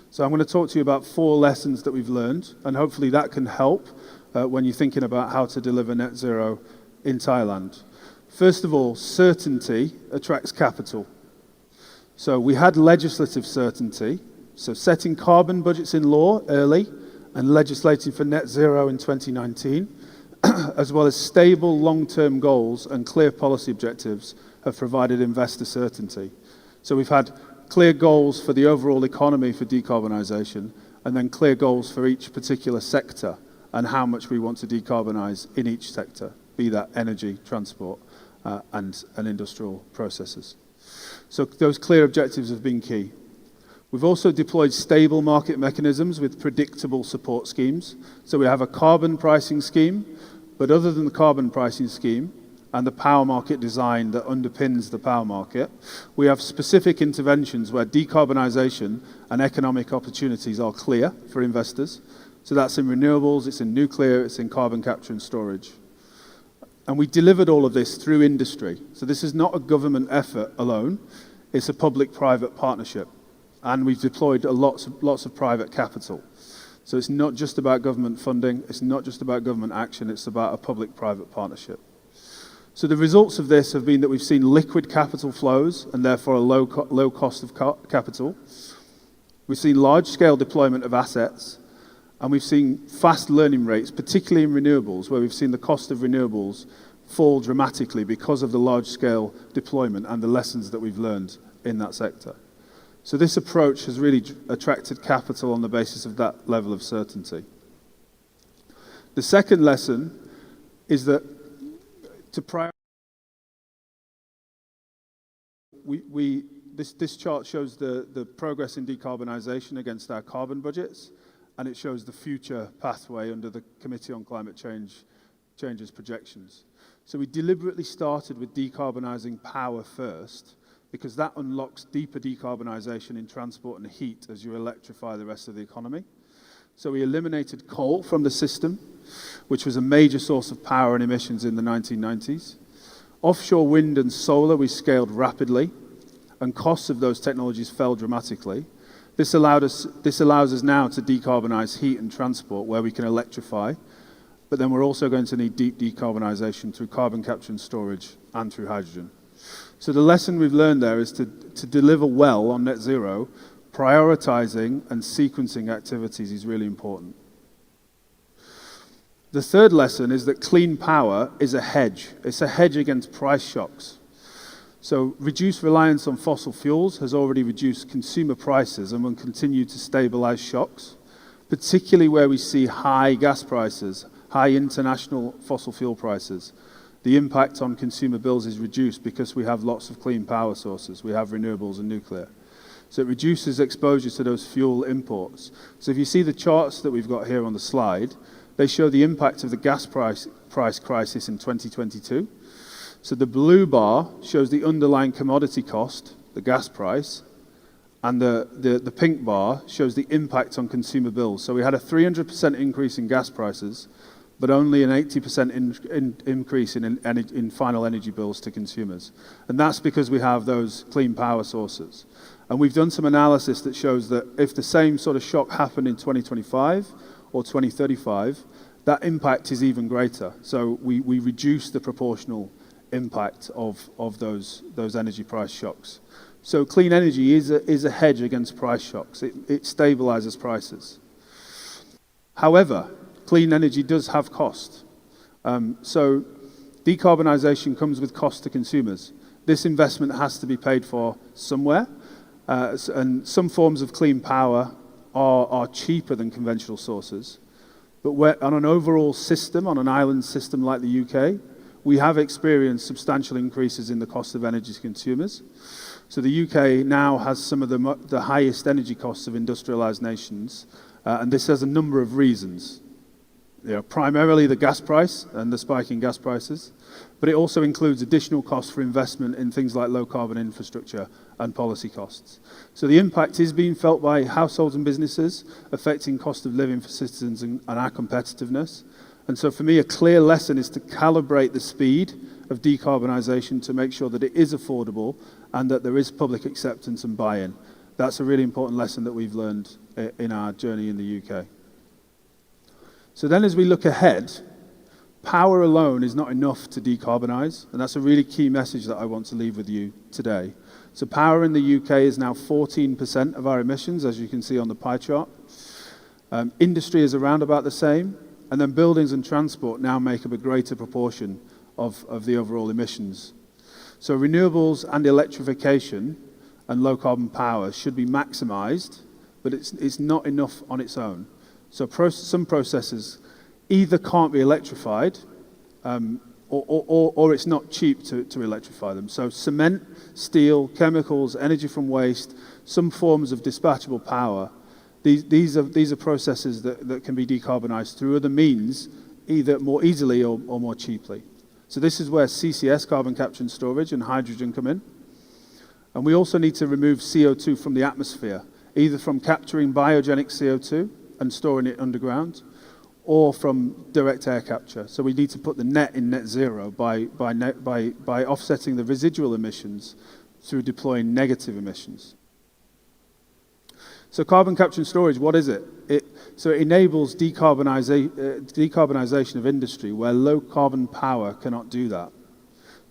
So I'm going to talk to you about 4 lessons that we've learned, and hopefully that can help when you're thinking about how to deliver net zero in Thailand. First of all, certainty attracts capital. So we had legislative certainty, so setting carbon budgets in law early and legislating for net zero in 2019, as well as stable long-term goals and clear policy objectives have provided investor certainty. So we've had clear goals for the overall economy for decarbonisation, and then clear goals for each particular sector and how much we want to decarbonise in each sector, be that energy, transport, and industrial processes. So those clear objectives have been key. We've also deployed stable market mechanisms with predictable support schemes. So we have a carbon pricing scheme, but other than the carbon pricing scheme and the power market design that underpins the power market, we have specific interventions where decarbonisation and economic opportunities are clear for investors. So that's in renewables, it's in nuclear, it's in carbon capture and storage. And we delivered all of this through industry. So this is not a government effort alone, it's a public-private partnership. And we've deployed lots of private capital. So it's not just about government funding, it's not just about government action, it's about a public-private partnership. So the results of this have been that we've seen liquid capital flows and therefore a low cost of capital. We've seen large-scale deployment of assets, and we've seen fast learning rates, particularly in renewables, where we've seen the cost of renewables fall dramatically because of the large-scale deployment and the lessons that we've learned in that sector. So this approach has really attracted capital on the basis of that level of certainty. The second lesson is that to prioritize, this chart shows the progress in decarbonisation against our carbon budgets, and it shows the future pathway under the Committee on Climate Change's projections. So we deliberately started with decarbonising power first, because that unlocks deeper decarbonisation in transport and heat as you electrify the rest of the economy. So we eliminated coal from the system, which was a major source of power and emissions in the 1990s. Offshore wind and solar we scaled rapidly, and costs of those technologies fell dramatically. This allows us now to decarbonise heat and transport where we can electrify, but then we're also going to need deep decarbonisation through carbon capture and storage and through hydrogen. So the lesson we've learned there is to deliver well on net zero, prioritizing and sequencing activities is really important. The third lesson is that clean power is a hedge. It's a hedge against price shocks. So reduced reliance on fossil fuels has already reduced consumer prices and will continue to stabilize shocks, particularly where we see high gas prices, high international fossil fuel prices. The impact on consumer bills is reduced because we have lots of clean power sources. We have renewables and nuclear. So it reduces exposure to those fuel imports. So if you see the charts that we've got here on the slide, they show the impact of the gas price crisis in 2022. So the blue bar shows the underlying commodity cost, the gas price, and the pink bar shows the impact on consumer bills. So we had a 300% increase in gas prices, but only an 80% increase in final energy bills to consumers. And that's because we have those clean power sources. And we've done some analysis that shows that if the same sort of shock happened in 2025 or 2035, that impact is even greater. So we reduce the proportional impact of those energy price shocks. So clean energy is a hedge against price shocks. It stabilizes prices. However, clean energy does have cost. So decarbonization comes with cost to consumers. This investment has to be paid for somewhere, and some forms of clean power are cheaper than conventional sources. But on an overall system, on an island system like the UK, we have experienced substantial increases in the cost of energy to consumers. So the UK now has some of the highest energy costs of industrialized nations, and this has a number of reasons. Primarily the gas price and the spike in gas prices, but it also includes additional costs for investment in things like low carbon infrastructure and policy costs. So the impact is being felt by households and businesses, affecting cost of living for citizens and our competitiveness. And so for me, a clear lesson is to calibrate the speed of decarbonisation to make sure that it is affordable and that there is public acceptance and buy-in. That's a really important lesson that we've learned in our journey in the UK. So then as we look ahead, power alone is not enough to decarbonise, and that's a really key message that I want to leave with you today. So power in the UK is now 14% of our emissions, as you can see on the pie chart. Industry is around about the same, and then buildings and transport now make up a greater proportion of the overall emissions. So renewables and electrification and low carbon power should be maximised, but it's not enough on its own. So some processes either can't be electrified, or it's not cheap to electrify them. So cement, steel, chemicals, energy from waste, some forms of dispatchable power, these are processes that can be decarbonised through other means, either more easily or more cheaply. So this is where CCS, carbon capture and storage, and hydrogen come in. And we also need to remove CO2 from the atmosphere, either from capturing biogenic CO2 and storing it underground, or from direct air capture. So we need to put the net in net zero by offsetting the residual emissions through deploying negative emissions. So carbon capture and storage, what is it? It enables decarbonisation of industry where low carbon power cannot do that.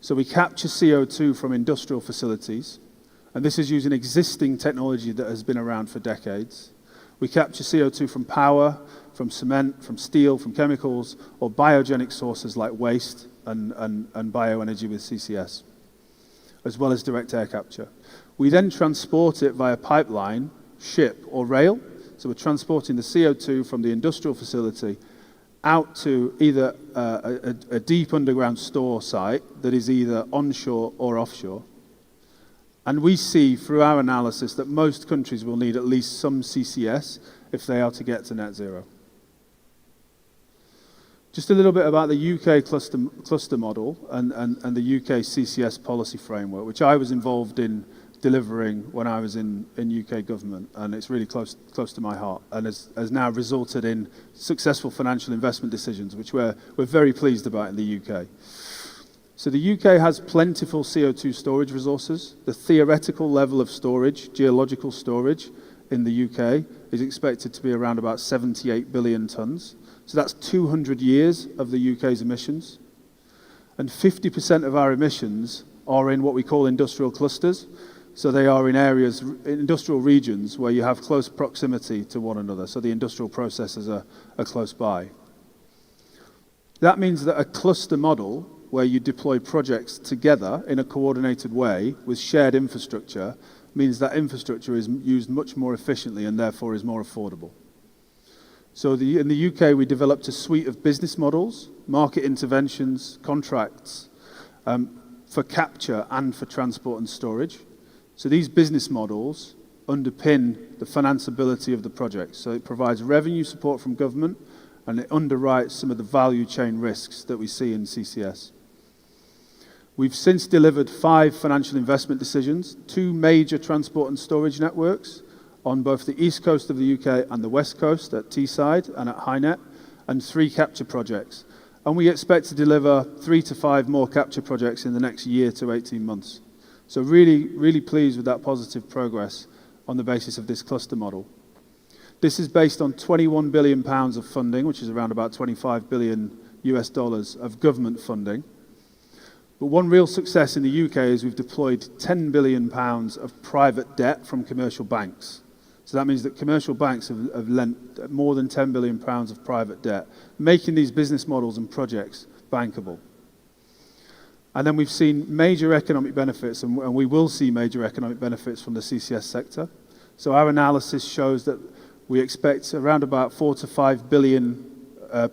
So we capture CO2 from industrial facilities, and this is using existing technology that has been around for decades. We capture CO2 from power, from cement, from steel, from chemicals, or biogenic sources like waste and bioenergy with CCS, as well as direct air capture. We then transport it via pipeline, ship, or rail. So we're transporting the CO2 from the industrial facility out to either a deep underground store site that is either onshore or offshore. And we see through our analysis that most countries will need at least some CCS if they are to get to net zero. Just a little bit about the UK cluster model and the UK CCS policy framework, which I was involved in delivering when I was in UK government, and it's really close to my heart, and has now resulted in successful financial investment decisions, which we're very pleased about in the UK. So the UK has plentiful CO2 storage resources. The theoretical level of storage, geological storage, in the UK is expected to be around about 78 billion tonnes. So that's 200 years of the UK's emissions. And 50% of our emissions are in what we call industrial clusters. So they are in areas, industrial regions, where you have close proximity to one another. So the industrial processes are close by. That means that a cluster model, where you deploy projects together in a coordinated way with shared infrastructure, means that infrastructure is used much more efficiently and therefore is more affordable. So in the UK, we developed a suite of business models, market interventions, contracts for capture and for transport and storage. So these business models underpin the financeability of the project. So it provides revenue support from government and it underwrites some of the value chain risks that we see in CCS. We've since delivered 5 financial investment decisions, 2 major transport and storage networks on both the east coast of the UK and the west coast at Teesside and at Highnet, and 3 capture projects. And we expect to deliver 3 to 5 more capture projects in the next year to 18 months. So really pleased with that positive progress on the basis of this cluster model. This is based on £21 billion of funding, which is around about $25 billion of government funding. But one real success in the UK is we've deployed £10 billion of private debt from commercial banks. So that means that commercial banks have lent more than £10 billion of private debt, making these business models and projects bankable. And then we've seen major economic benefits, and we will see major economic benefits from the CCS sector. So our analysis shows that we expect around about 4 to 5 billion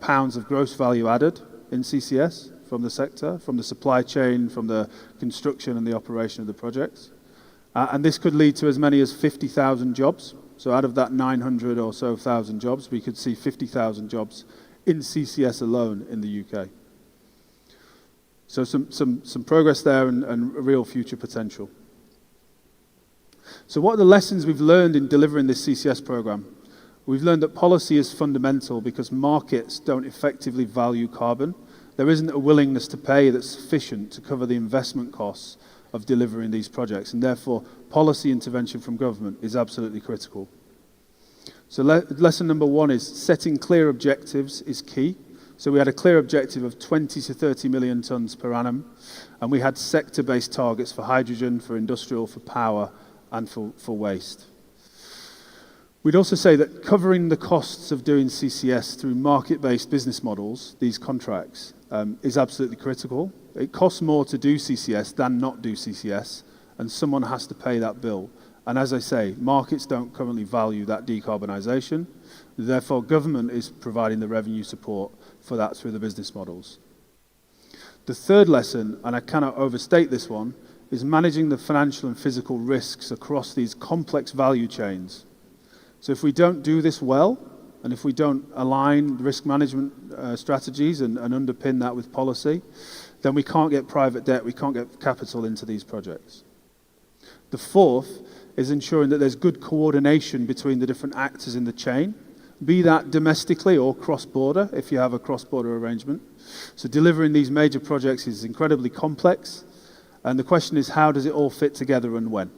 pounds of gross value added in CCS from the sector, from the supply chain, from the construction and the operation of the projects. And this could lead to as many as 50,000 jobs. So out of that 900 or so thousand jobs, we could see 50,000 jobs in CCS alone in the UK. So some progress there and real future potential. So what are the lessons we've learned in delivering this CCS program? We've learned that policy is fundamental because markets don't effectively value carbon. There isn't a willingness to pay that's sufficient to cover the investment costs of delivering these projects, and therefore policy intervention from government is absolutely critical. So lesson number 1 is setting clear objectives is key. So we had a clear objective of 20 to 30 million tonnes per annum, and we had sector-based targets for hydrogen, for industrial, for power, and for waste. We'd also say that covering the costs of doing CCS through market-based business models, these contracts, is absolutely critical. It costs more to do CCS than not do CCS, and someone has to pay that bill. And as I say, markets don't currently value that decarbonisation. Therefore, government is providing the revenue support for that through the business models. The third lesson, and I cannot overstate this one, is managing the financial and physical risks across these complex value chains. So if we don't do this well, and if we don't align risk management strategies and underpin that with policy, then we can't get private debt, we can't get capital into these projects. The fourth is ensuring that there's good coordination between the different actors in the chain, be that domestically or cross-border, if you have a cross-border arrangement. So delivering these major projects is incredibly complex, and the question is, how does it all fit together and when?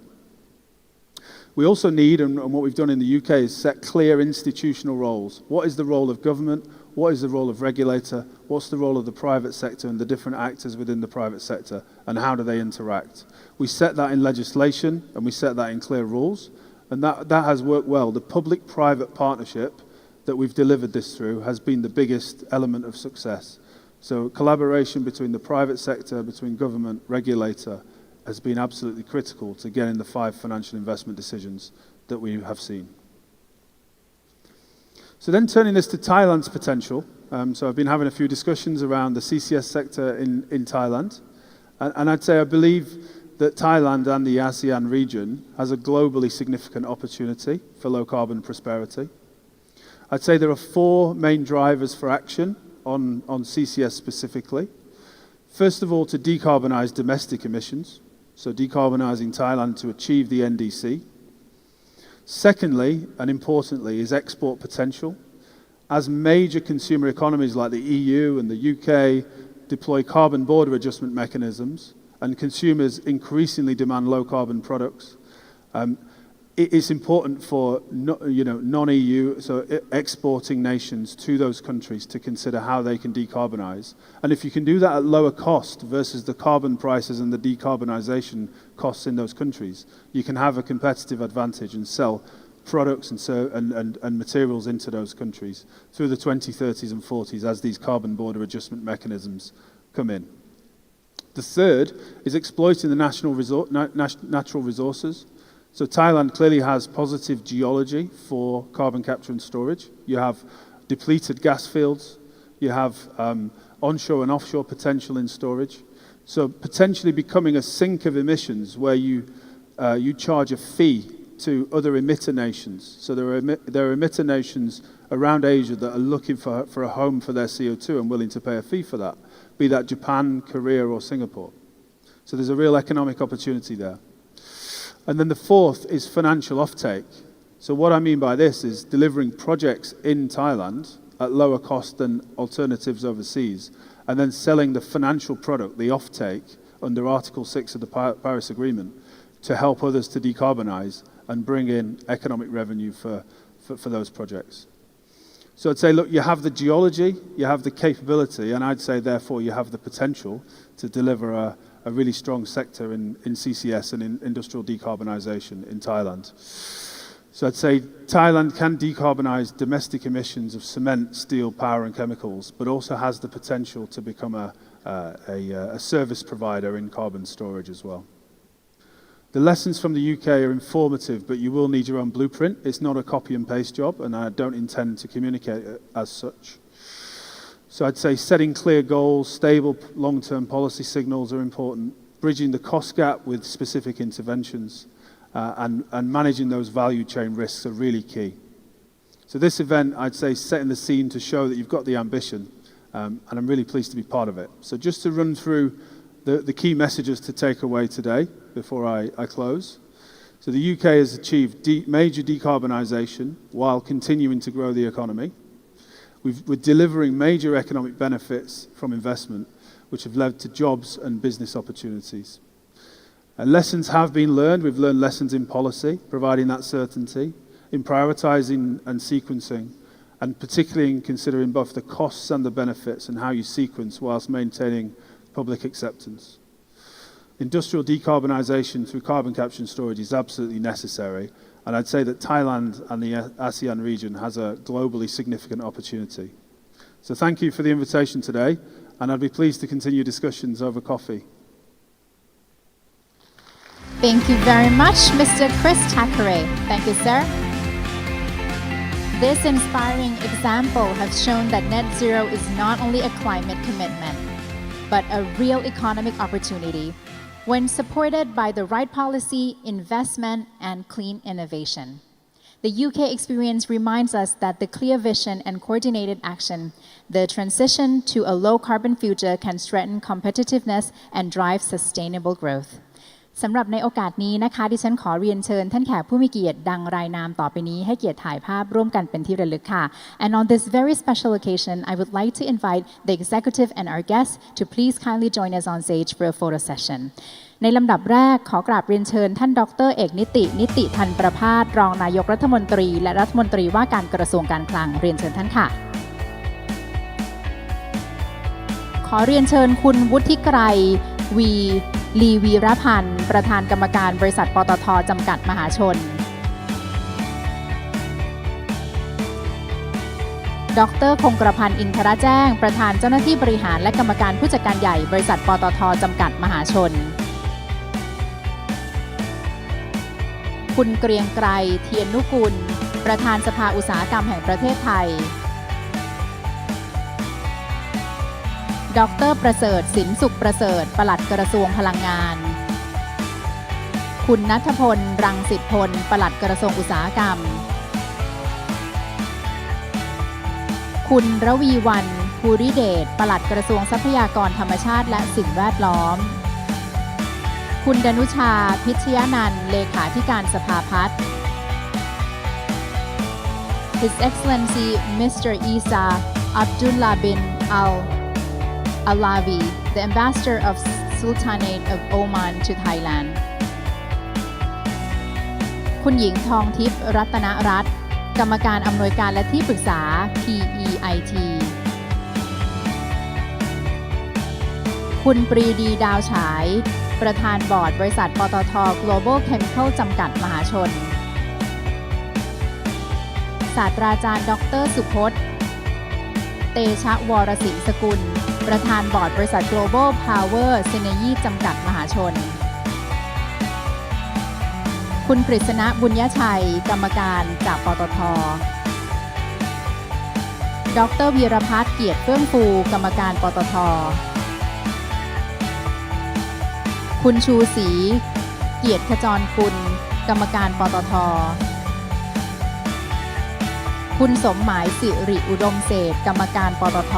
We also need, and what we've done in the UK, is set clear institutional roles. What is the role of government? What is the role of regulator? What's the role of the private sector and the different actors within the private sector, and how do they interact? We set that in legislation, and we set that in clear rules, and that has worked well. The public-private partnership that we've delivered this through has been the biggest element of success. So collaboration between the private sector, between government, regulator, has been absolutely critical to getting the 5 financial investment decisions that we have seen. So then turning this to Thailand's potential. So I've been having a few discussions around the CCS sector in Thailand. And I'd say I believe that Thailand and the ASEAN region has a globally significant opportunity for low carbon prosperity. I'd say there are 4 main drivers for action on CCS specifically. First of all, to decarbonise domestic emissions. So decarbonising Thailand to achieve the NDC. Secondly, and importantly, is export potential. As major consumer economies like the EU and the UK deploy carbon border adjustment mechanisms and consumers increasingly demand low carbon products, it's important for non-EU, so exporting nations to those countries to consider how they can decarbonize. And if you can do that at lower cost versus the carbon prices and the decarbonization costs in those countries, you can have a competitive advantage and sell products and materials into those countries through the 2030s and 40s as these carbon border adjustment mechanisms come in. The third is exploiting the natural resources. So Thailand clearly has positive geology for carbon capture and storage. You have depleted gas fields. You have onshore and offshore potential in storage. So potentially becoming a sink of emissions where you charge a fee to other emitter nations. So there are emitter nations around Asia that are looking for a home for their CO2 and willing to pay a fee for that, be that Japan, Korea or Singapore. So there's a real economic opportunity there. And then the fourth is financial offtake. So what I mean by this is delivering projects in Thailand at lower cost than alternatives overseas, and then selling the financial product, the offtake, under Article 6 of the Paris Agreement to help others to decarbonize and bring in economic revenue for those projects. So I'd say, look, you have the geology, you have the capability, and I'd say, therefore, you have the potential to deliver a really strong sector in CCS and in industrial decarbonisation in Thailand. So I'd say Thailand can decarbonise domestic emissions of cement, steel, power and chemicals, but also has the potential to become a service provider in carbon storage as well. The lessons from the UK are informative, but you will need your own blueprint. It's not a copy and paste job, and I don't intend to communicate it as such. So I'd say setting clear goals, stable long-term policy signals are important, bridging the cost gap with specific interventions, and managing those value chain risks are really key. So this event, I'd say, setting the scene to show that you've got the ambition, and I'm really pleased to be part of it. So just to run through the key messages to take away today before I close. So the UK has achieved major decarbonisation while continuing to grow the economy. We're delivering major economic benefits from investment, which have led to jobs and business opportunities. And lessons have been learned. We've learned lessons in policy, providing that certainty, in prioritising and sequencing, and particularly in considering both the costs and the benefits and how you sequence whilst maintaining public acceptance. Industrial decarbonisation through carbon capture and storage is absolutely necessary, and I'd say that Thailand and the ASEAN region has a globally significant opportunity. So thank you for the invitation today, and I'd be pleased to continue discussions over coffee. Thank you very much, Mr. Chris Thackeray. Thank you, sir. This inspiring example has shown that net zero is not only a climate commitment, but a real economic opportunity when supported by the right policy, investment, and clean innovation. The UK experience reminds us that the clear vision and coordinated action, the transition to a low-carbon future can strengthen competitiveness and drive sustainable growth. สำหรับในโอกาสนี้นะคะดิฉันขอเรียนเชิญท่านแขกผู้มีเกียรติดังรายนามต่อไปนี้ให้เกียรติถ่ายภาพร่วมกันเป็นที่ระลึกค่ะ And on this very special occasion, I would like to invite the executive and our guests to please kindly join us on stage for a photo session. ในลำดับแรกขอกราบเรียนเชิญท่านดร.เอกนิติธันประภาสรองนายกรัฐมนตรีและรัฐมนตรีว่าการกระทรวงการคลังเรียนเชิญท่านค่ะขอเรียนเชิญคุณวุฒิไกรลีวีรพันธ์ประธานกรรมการบริษัทปตท.จำกัดมหาชนดร.คงกระพันธ์อินทรแจ้งประธานเจ้าหน้าที่บริหารและกรรมการผู้จัดการใหญ่บริษัทปตท.จำกัดมหาชนคุณเกรียงไกรเทียนนุกุลประธานสภาอุตสาหกรรมแห่งประเทศไทยดร.ประเสริฐสินสุขประเสริฐปลัดกระทรวงพลังงานคุณณัฐพลรังสิทธิ์พลปลัดกระทรวงอุตสาหกรรมคุณระวีวรรณภูริเดชปลัดกระทรวงทรัพยากรธรรมชาติและสิ่งแวดล้อมคุณดนุชาพิชยนันท์เลขาธิการสภาพัฒน์ His Excellency Mr. Isa Abdullah bin Alawi, the Ambassador of Sultanate of Oman to Thailand. คุณหญิงทองทิพย์รัตนรัตน์กรรมการอำนวยการและที่ปรึกษา PEIT คุณปรีดีดาวฉายประธานบอร์ดบริษัทปตท Global Chemical จำกัดมหาชนศาสตราจารย์ดร.สุพจน์เตชะวรศิลป์สกุลประธานบอร์ดบริษัท Global Power Synergy จำกัดมหาชนคุณกฤษณะบุญญชัยกรรมการจากปตท.ดร.วีรพัฒน์เกียรติเฟื่องฟูกรรมการปตท.คุณชูศรีเกียรติขจรกุลกรรมการปตท.คุณสมหมายสิริอุดมเศรษฐ์กรรมการปตท.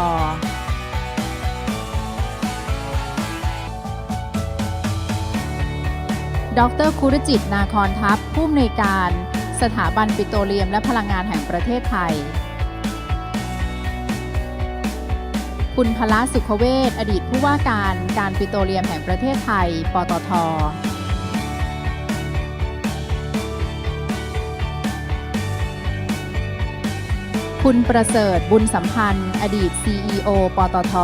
ดร.คุรจิตนาคอนทัพผู้อำนวยการสถาบันปิโตรเลียมและพลังงานแห่งประเทศไทยคุณพละสุขเวชอดีตผู้ว่าการการปิโตรเลียมแห่งประเทศไทยปตท.คุณประเสริฐบุญสัมพันธ์อดีต CEO ปตท.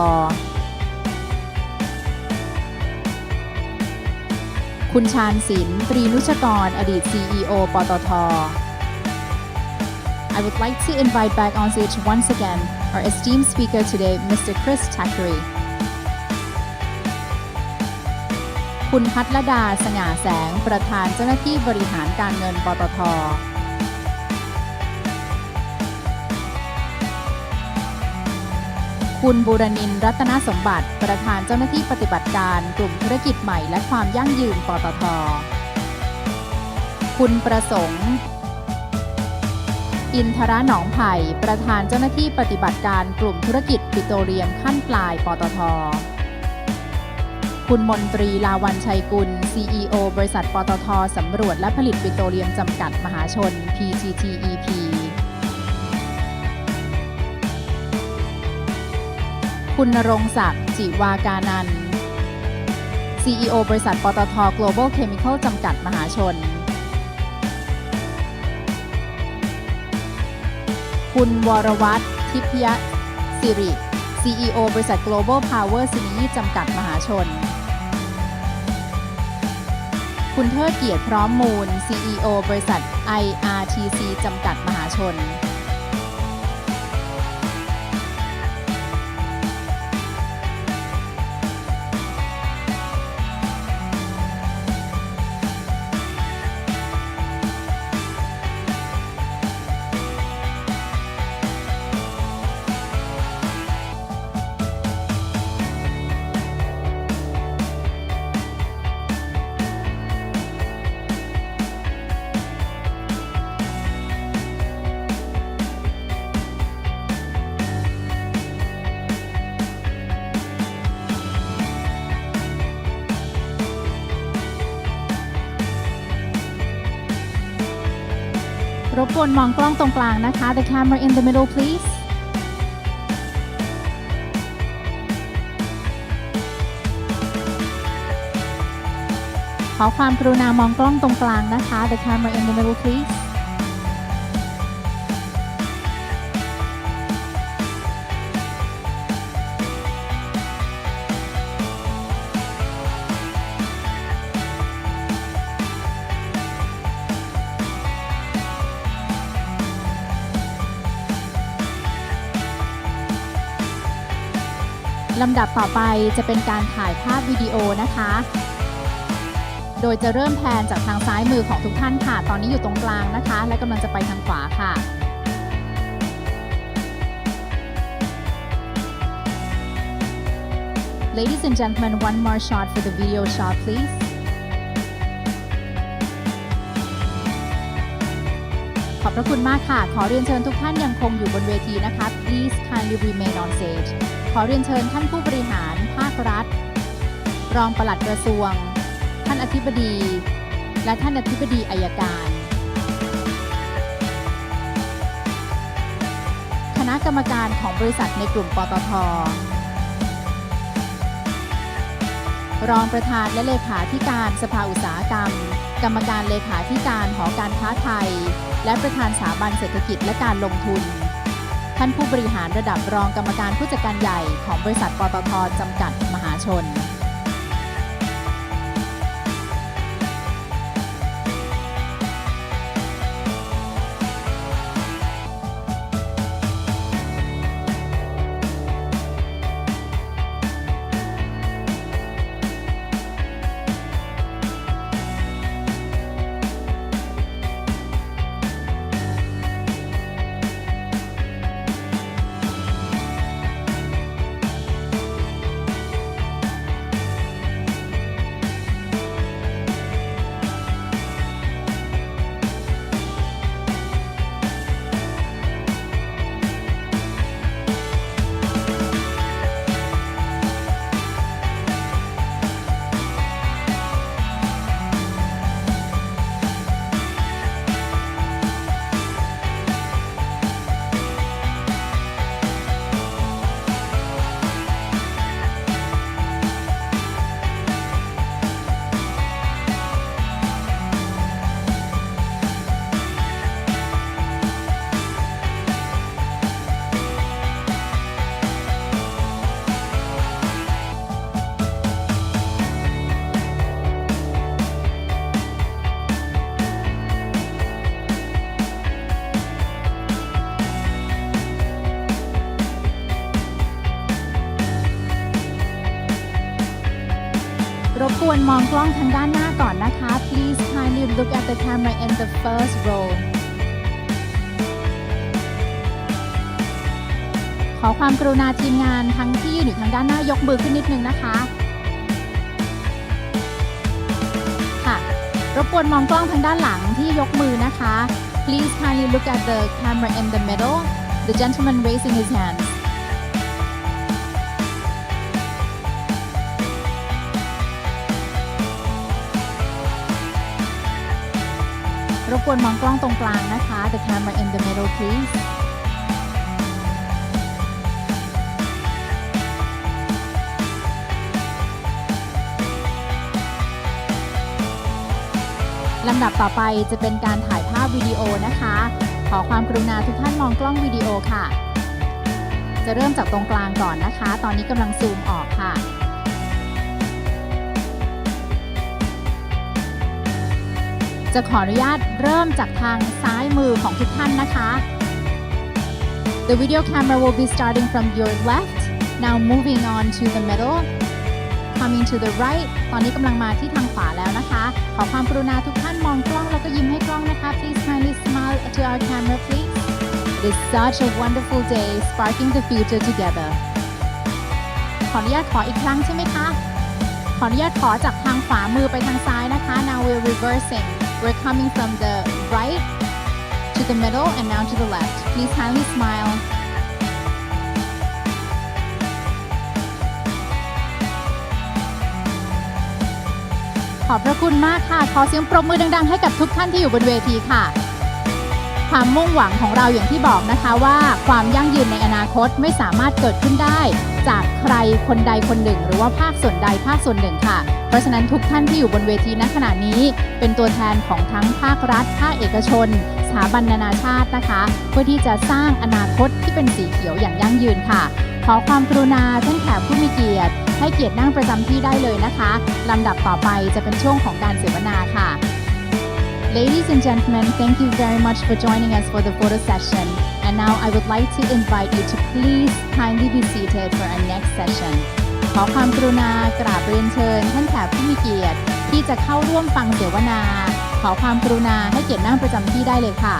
คุณชาญศิลป์ตรีนุชกรอดีต CEO ปตท. I would like to invite back on stage once again our esteemed speaker today, Mr. Chris Thackeray. คุณพัทรดาสง่าแสงประธานเจ้าหน้าที่บริหารการเงินปตท. คุณบูรณินทร์รัตนสมบัติประธานเจ้าหน้าที่ปฏิบัติการกลุ่มธุรกิจใหม่และความยั่งยืนปตท.คุณประสงค์อินทรหนองไผ่ประธานเจ้าหน้าที่ปฏิบัติการกลุ่มธุรกิจปิโตรเลียมขั้นปลายปตท.คุณมนตรีลาวันชัยกุล CEO บริษัทปตท.สำรวจและผลิตปิโตรเลียมจำกัดมหาชน PTTEPคุณณรงค์ศักดิ์จิวากานันท์ CEO บริษัทปตท Global Chemical จำกัดมหาชนคุณวรวัฒน์ทิพยสิริ CEO บริษัท Global Power Synergy จำกัดมหาชนคุณเทิดเกียรติพร้อมมูล CEO บริษัท IRTC จำกัดมหาชนรบกวนมองกล้องตรงกลางนะคะ The camera in the middle please ขอความกรุณามองกล้องตรงกลางนะคะ The camera in the middle pleaseลำดับต่อไปจะเป็นการถ่ายภาพวิดีโอนะคะ โดยจะเริ่มแพนจากทางซ้ายมือของทุกท่านค่ะ ตอนนี้อยู่ตรงกลางนะคะ และกำลังจะไปทางขวาค่ะ Ladies and gentlemen, one more shot for the video shot, please. ขอบพระคุณมากค่ะ ขอเรียนเชิญทุกท่านยังคงอยู่บนเวทีนะคะ Please kindly remain on stage. ขอเรียนเชิญท่านผู้บริหารภาครัฐรองปลัดกระทรวงท่านอธิบดีและท่านอธิบดีอัยการคณะกรรมการของบริษัทในกลุ่มปตท. รองประธานและเลขาธิการสภาอุตสาหกรรมกรรมการเลขาธิการหอการค้าไทยและประธานสถาบันเศรษฐกิจและการลงทุนท่านผู้บริหารระดับรองกรรมการผู้จัดการใหญ่ของบริษัทปตท.จำกัดมหาชนรบกวนมองกล้องทางด้านหน้าก่อนนะคะ Please kindly look at the camera in the first row ขอความกรุณาทีมงานทั้งที่ยืนอยู่ทางด้านหน้ายกมือขึ้นนิดนึงนะคะค่ะรบกวนมองกล้องทางด้านหลังที่ยกมือนะคะ Please kindly look at the camera in the middle the gentleman raising his handsรบกวนมองกล้องตรงกลางนะคะ The camera in the middle please ลำดับต่อไปจะเป็นการถ่ายภาพวิดีโอนะคะขอความกรุณาทุกท่านมองกล้องวิดีโอค่ะจะเริ่มจากตรงกลางก่อนนะคะตอนนี้กำลังซูมออกค่ะจะขออนุญาตเริ่มจากทางซ้ายมือของทุกท่านนะคะ The video camera will be starting from your left now moving on to the middle coming to the right ตอนนี้กำลังมาที่ทางขวาแล้วนะคะขอความกรุณาทุกท่านมองกล้องแล้วก็ยิ้มให้กล้องนะคะ Please kindly smile to our camera please It is such a wonderful day sparking the future together ขออนุญาตขออีกครั้งใช่ไหมคะขออนุญาตขอจากทางขวามือไปทางซ้ายนะคะ Now we're reversing We're coming from the right to the middle and now to the left. Please kindly smile. ขอบพระคุณมากค่ะขอเสียงปรบมือดังๆให้กับทุกท่านที่อยู่บนเวทีค่ะความมุ่งหวังของเราอย่างที่บอกนะคะว่าความยั่งยืนในอนาคตไม่สามารถเกิดขึ้นได้จากใครคนใดคนหนึ่งหรือว่าภาคส่วนใดภาคส่วนหนึ่งค่ะเพราะฉะนั้นทุกท่านที่อยู่บนเวทีณขณะนี้เป็นตัวแทนของทั้งภาครัฐภาคเอกชนสถาบันนานาชาตินะคะเพื่อที่จะสร้างอนาคตที่เป็นสีเขียวอย่างยั่งยืนค่ะขอความกรุณาท่านแขกผู้มีเกียรติให้เกียรตินั่งประจำที่ได้เลยนะคะลำดับต่อไปจะเป็นช่วงของการเสวนาค่ะ Ladies and gentlemen, thank you very much for joining us for the photo session. And now I would like to invite you to please kindly be seated for our next session. ขอความกรุณากราบเรียนเชิญท่านแขกผู้มีเกียรติที่จะเข้าร่วมฟังเสวนาขอความกรุณาให้เกียรตินั่งประจำที่ได้เลยค่ะ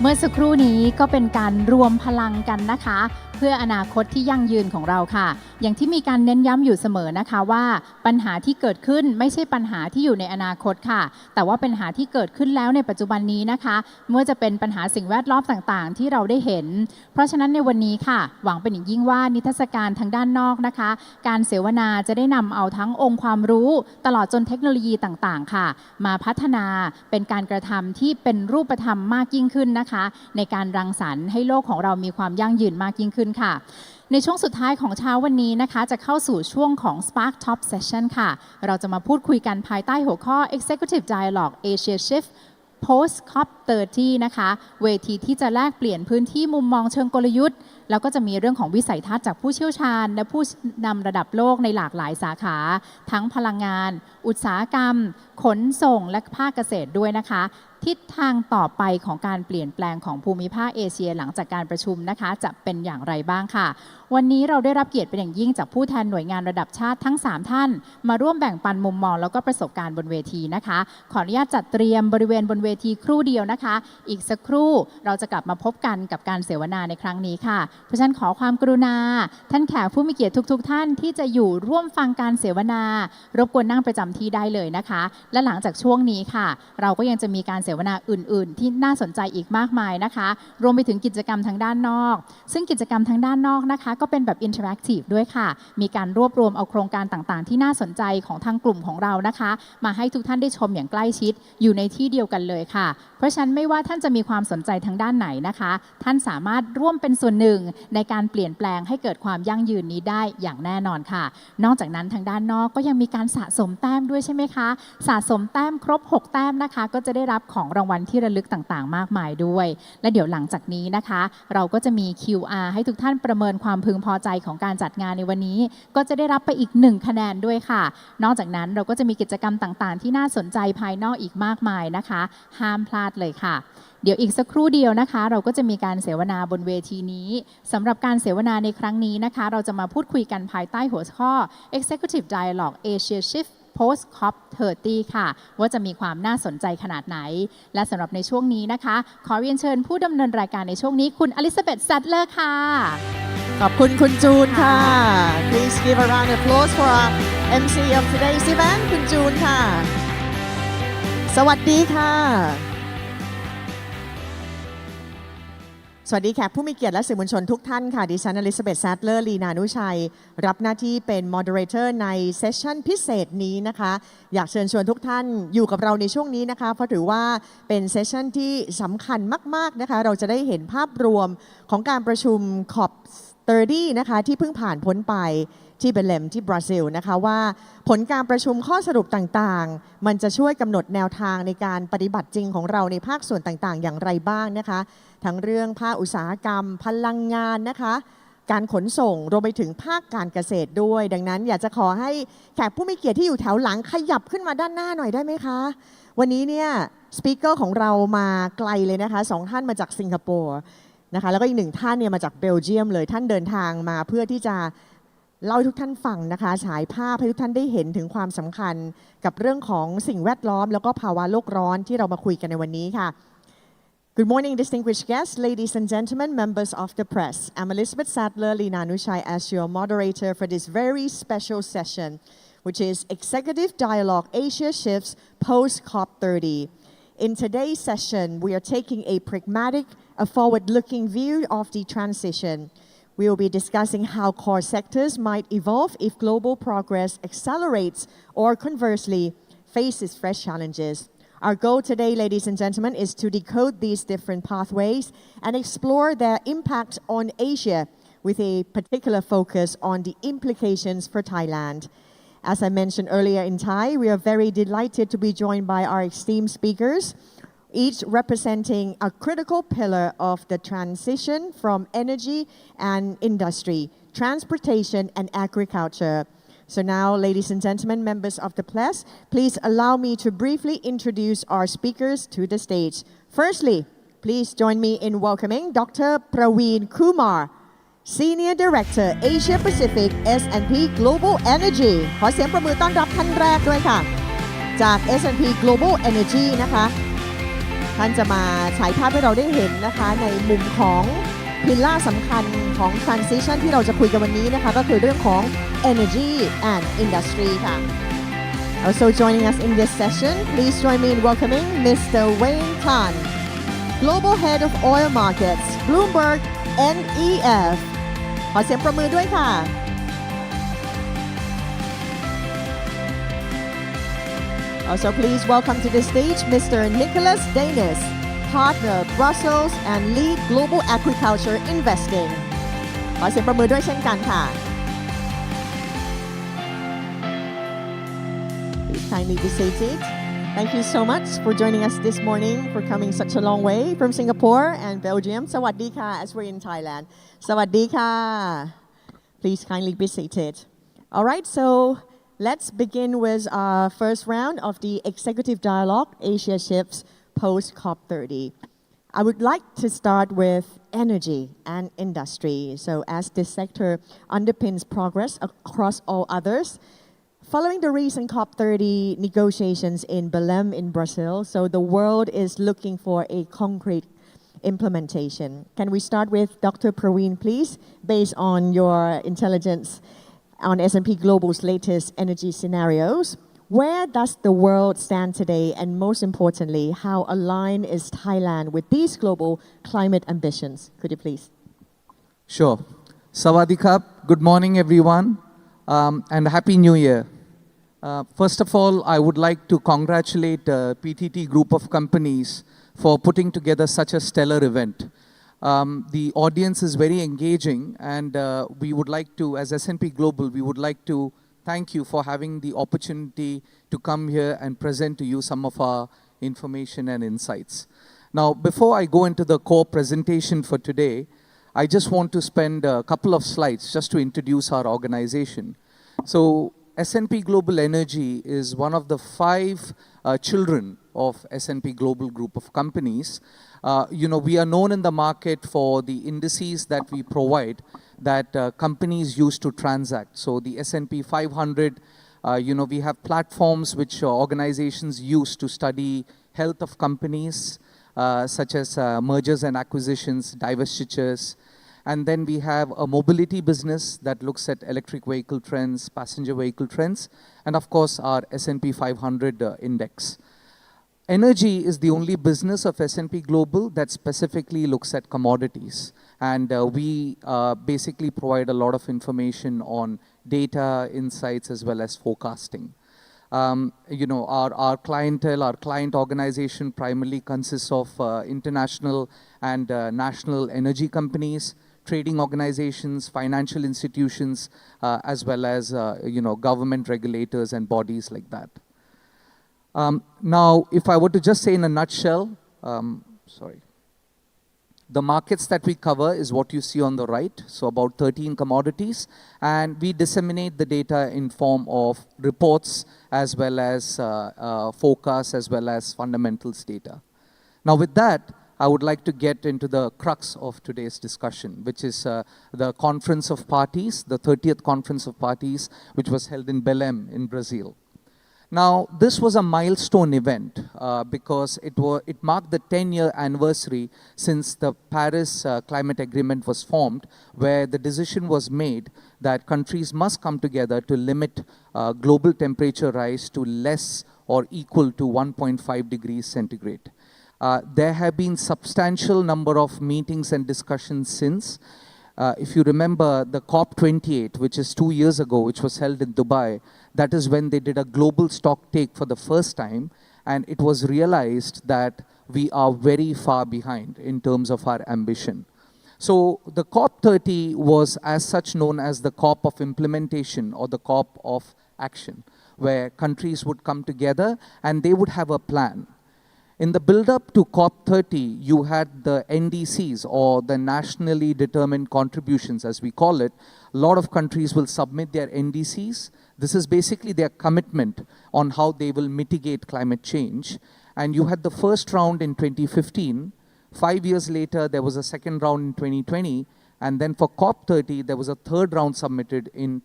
เมื่อสักครู่นี้ก็เป็นการรวมพลังกันนะคะเพื่ออนาคตที่ยั่งยืนของเราค่ะอย่างที่มีการเน้นย้ำอยู่เสมอนะคะว่าปัญหาที่เกิดขึ้นไม่ใช่ปัญหาที่อยู่ในอนาคตค่ะแต่ว่าปัญหาที่เกิดขึ้นแล้วในปัจจุบันนี้นะคะเมื่อจะเป็นปัญหาสิ่งแวดล้อมต่างๆที่เราได้เห็นเพราะฉะนั้นในวันนี้ค่ะหวังเป็นอย่างยิ่งว่านิทรรศการทางด้านนอกนะคะการเสวนาจะได้นำเอาทั้งองค์ความรู้ตลอดจนเทคโนโลยีต่างๆค่ะมาพัฒนาเป็นการกระทำที่เป็นรูปธรรมมากยิ่งขึ้นนะคะในการรังสรรค์ให้โลกของเรามีความยั่งยืนมากยิ่งขึ้นค่ะในช่วงสุดท้ายของเช้าวันนี้นะคะจะเข้าสู่ช่วงของ Spark Top Session ค่ะเราจะมาพูดคุยกันภายใต้หัวข้อ Executive Dialogue Asia Shift Post COP30 นะคะเวทีที่จะแลกเปลี่ยนพื้นที่มุมมองเชิงกลยุทธ์แล้วก็จะมีเรื่องของวิสัยทัศน์จากผู้เชี่ยวชาญและผู้นำระดับโลกในหลากหลายสาขาทั้งพลังงานอุตสาหกรรมขนส่งและภาคเกษตรด้วยนะคะทิศทางต่อไปของการเปลี่ยนแปลงของภูมิภาคเอเชียหลังจากการประชุมนะคะจะเป็นอย่างไรบ้างค่ะวันนี้เราได้รับเกียรติเป็นอย่างยิ่งจากผู้แทนหน่วยงานระดับชาติทั้ง3ท่านมาร่วมแบ่งปันมุมมองแล้วก็ประสบการณ์บนเวทีนะคะขออนุญาตจัดเตรียมบริเวณบนเวทีครู่เดียวนะคะอีกสักครู่เราจะกลับมาพบกันกับการเสวนาในครั้งนี้ค่ะเพราะฉะนั้นขอความกรุณาท่านแขกผู้มีเกียรติทุกท่านที่จะอยู่ร่วมฟังการเสวนารบกวนนั่งประจำที่ได้เลยนะคะและหลังจากช่วงนี้ค่ะเราก็ยังจะมีการเสวนาอื่นๆที่น่าสนใจอีกมากมายนะคะรวมไปถึงกิจกรรมทางด้านนอกซึ่งกิจกรรมทางด้านนอกนะคะก็เป็นแบบอินเทอร์แอคทีฟด้วยค่ะมีการรวบรวมเอาโครงการต่างๆที่น่าสนใจของทางกลุ่มของเรานะคะมาให้ทุกท่านได้ชมอย่างใกล้ชิดอยู่ในที่เดียวกันเลยค่ะเพราะฉะนั้นไม่ว่าท่านจะมีความสนใจทางด้านไหนนะคะท่านสามารถร่วมเป็นส่วนหนึ่งในการเปลี่ยนแปลงให้เกิดความยั่งยืนนี้ได้อย่างแน่นอนค่ะนอกจากนั้นทางด้านนอกก็ยังมีการสะสมแต้มด้วยใช่ไหมคะสะสมแต้มครบ6แต้มนะคะก็จะได้รับของรางวัลที่ระลึกต่างๆมากมายด้วยและเดี๋ยวหลังจากนี้นะคะเราก็จะมี QR ให้ทุกท่านประเมินความพึงพอใจของการจัดงานในวันนี้ก็จะได้รับไปอีก1คะแนนด้วยค่ะนอกจากนั้นเราก็จะมีกิจกรรมต่างๆที่น่าสนใจภายนอกอีกมากมายนะคะห้ามพลาดเลยค่ะเดี๋ยวอีกสักครู่เดียวนะคะเราก็จะมีการเสวนาบนเวทีนี้สำหรับการเสวนาในครั้งนี้นะคะเราจะมาพูดคุยกันภายใต้หัวข้อ Executive Dialogue Asia Shift Post COP30 ค่ะว่าจะมีความน่าสนใจขนาดไหนและสำหรับในช่วงนี้นะคะขอเรียนเชิญผู้ดำเนินรายการในช่วงนี้คุณอลิซาเบธ แซดเลอร์ค่ะขอบคุณคุณจูนค่ะ Please give a round of applause for our MC of today's event คุณจูนค่ะสวัสดีค่ะสวัสดีแขกผู้มีเกียรติและสื่อมวลชนทุกท่านค่ะดิฉันอลิซาเบธ แซดเลอร์ลีนานุชัยรับหน้าที่เป็น Moderator ในเซสชั่นพิเศษนี้นะคะอยากเชิญชวนทุกท่านอยู่กับเราในช่วงนี้นะคะเพราะถือว่าเป็นเซสชั่นที่สำคัญมากๆนะคะเราจะได้เห็นภาพรวมของการประชุม COP30 นะคะที่เพิ่งผ่านพ้นไปที่เบเลมที่บราซิลนะคะว่าผลการประชุมข้อสรุปต่างๆมันจะช่วยกำหนดแนวทางในการปฏิบัติจริงของเราในภาคส่วนต่างๆอย่างไรบ้างนะคะทั้งเรื่องภาคอุตสาหกรรมพลังงานนะคะการขนส่งรวมไปถึงภาคการเกษตรด้วยดังนั้นอยากจะขอให้แขกผู้มีเกียรติที่อยู่แถวหลังขยับขึ้นมาด้านหน้าหน่อยได้ไหมคะวันนี้เนี่ยสปีกเกอร์ของเรามาไกลเลยนะคะ2ท่านมาจากสิงคโปร์นะคะแล้วก็อีก1ท่านเนี่ยมาจากเบลเยียมเลยท่านเดินทางมาเพื่อที่จะเล่าให้ทุกท่านฟังนะคะฉายภาพให้ทุกท่านได้เห็นถึงความสำคัญกับเรื่องของสิ่งแวดล้อมแล้วก็ภาวะโลกร้อนที่เรามาคุยกันในวันนี้ค่ะ Good morning, distinguished guests, ladies and gentlemen, members of the press. I'm Elizabeth Sadler Linanushai as your moderator for this very special session, which is Executive Dialogue Asia Shifts Post COP30. In today's session, we are taking a pragmatic, a forward-looking view of the transition. We will be discussing how core sectors might evolve if global progress accelerates or conversely faces fresh challenges. Our goal today, ladies and gentlemen, is to decode these different pathways and explore their impact on Asia with a particular focus on the implications for Thailand. As I mentioned earlier in Thai, we are very delighted to be joined by our esteemed speakers, each representing a critical pillar of the transition from energy and industry, transportation and agriculture. So now, ladies and gentlemen, members of the press, please allow me to briefly introduce our speakers to the stage. Firstly, please join me in welcoming Dr. Praveen Kumar, Senior Director, Asia Pacific S&P Global Energy ขอเสียงประมือต้อนรับท่านแรกด้วยค่ะจาก S&P Global Energy นะคะ ท่านจะมาฉายภาพให้เราได้เห็นนะคะในมุมของพิลล่าสำคัญของ transition ที่เราจะคุยกันวันนี้นะคะก็คือเรื่องของ energy and industry ค่ะ Also joining us in this session, please join me in welcoming Mr. Wayne Tan, Global Head of Oil Markets, Bloomberg NEF. ขอเสียงประมือด้วยค่ะ Also please welcome to the stage Mr. Nicholas Danis, Partner Brussels and Lead Global Agriculture Investing. ขอเสียงประมือด้วยเช่นกันค่ะ Please kindly be seated. Thank you so much for joining us this morning, for coming such a long way from Singapore and Belgium. สวัสดีค่ะ as we're in Thailand. สวัสดีค่ะ Please kindly be seated. All right, so let's begin with our first round of the Executive Dialogue, Asia Shifts Post COP30. I would like to start with energy and industry. So as this sector underpins progress across all others, following the recent COP30 negotiations in Belém in Brazil, so the world is looking for a concrete implementation. Can we start with Dr. Praveen, please, based on your intelligence on S&P Global's latest energy scenarios? Where does the world stand today, and most importantly, how aligned is Thailand with these global climate ambitions? Could you please? Sure. Sawadee Krap. Good morning, everyone, and Happy New Year. First of all, I would like to congratulate PTT Group of companies for putting together such a stellar event. The audience is very engaging, and we would like to, as S&P Global, we would like to thank you for having the opportunity to come here and present to you some of our information and insights. Now, before I go into the core presentation for today, I just want to spend a couple of slides just to introduce our organization. So, S&P Global Energy is one of the 5 children of S&P Global Group of companies. We are known in the market for the indices that we provide that companies use to transact. So the S&P 500, we have platforms which organizations use to study health of companies, such as mergers and acquisitions, divestitures. And then we have a mobility business that looks at electric vehicle trends, passenger vehicle trends, and of course our S&P 500 index. Energy is the only business of S&P Global that specifically looks at commodities. And we basically provide a lot of information on data, insights, as well as forecasting. Our clientele, our client organization primarily consists of international and national energy companies, trading organizations, financial institutions, as well as, government regulators and bodies like that. Now, if I were to just say in a nutshell, the markets that we cover is what you see on the right, so about 13 commodities, and we disseminate the data in form of reports as well as forecasts as well as fundamentals data. Now with that, I would like to get into the crux of today's discussion, which is the Conference of Parties, the 30th Conference of Parties, which was held in Belém in Brazil. Now, this was a milestone event because it marked the 10-year anniversary since the Paris Climate Agreement was formed, where the decision was made that countries must come together to limit global temperature rise to less or equal to 1.5 degrees centigrade. There have been substantial number of meetings and discussions since. If you remember the COP28, which is 2 years ago, which was held in Dubai, that is when they did a global stock take for the first time, and it was realized that we are very far behind in terms of our ambition. So the COP30 was as such known as the COP of implementation or the COP of action, where countries would come together and they would have a plan. In the build-up to COP30, you had the NDCs, or the nationally determined contributions, as we call it. A lot of countries will submit their NDCs. This is basically their commitment on how they will mitigate climate change. And you had the first round in 2015. 5 years later, there was a second round in 2020. And then for COP30, there was a third round submitted in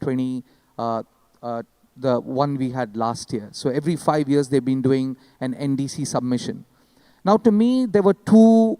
the one we had last year. So every 5 years, they've been doing an NDC submission. Now, to me, there were two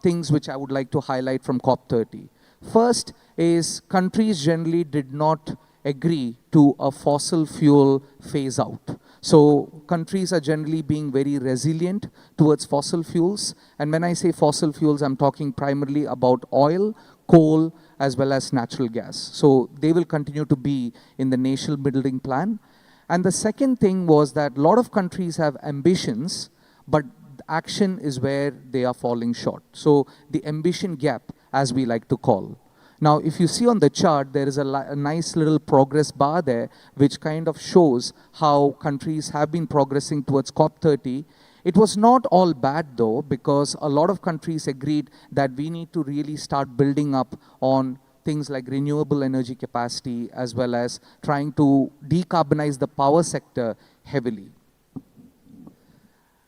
things which I would like to highlight from COP30. First is countries generally did not agree to a fossil fuel phase out. So countries are generally being very resilient towards fossil fuels. And when I say fossil fuels, I'm talking primarily about oil, coal, as well as natural gas. So they will continue to be in the National Building Plan. And the second thing was that a lot of countries have ambitions, but action is where they are falling short. So the ambition gap, as we like to call. Now, if you see on the chart, there is a nice little progress bar there, which kind of shows how countries have been progressing towards COP30. It was not all bad, though, because a lot of countries agreed that we need to really start building up on things like renewable energy capacity, as well as trying to decarbonize the power sector heavily.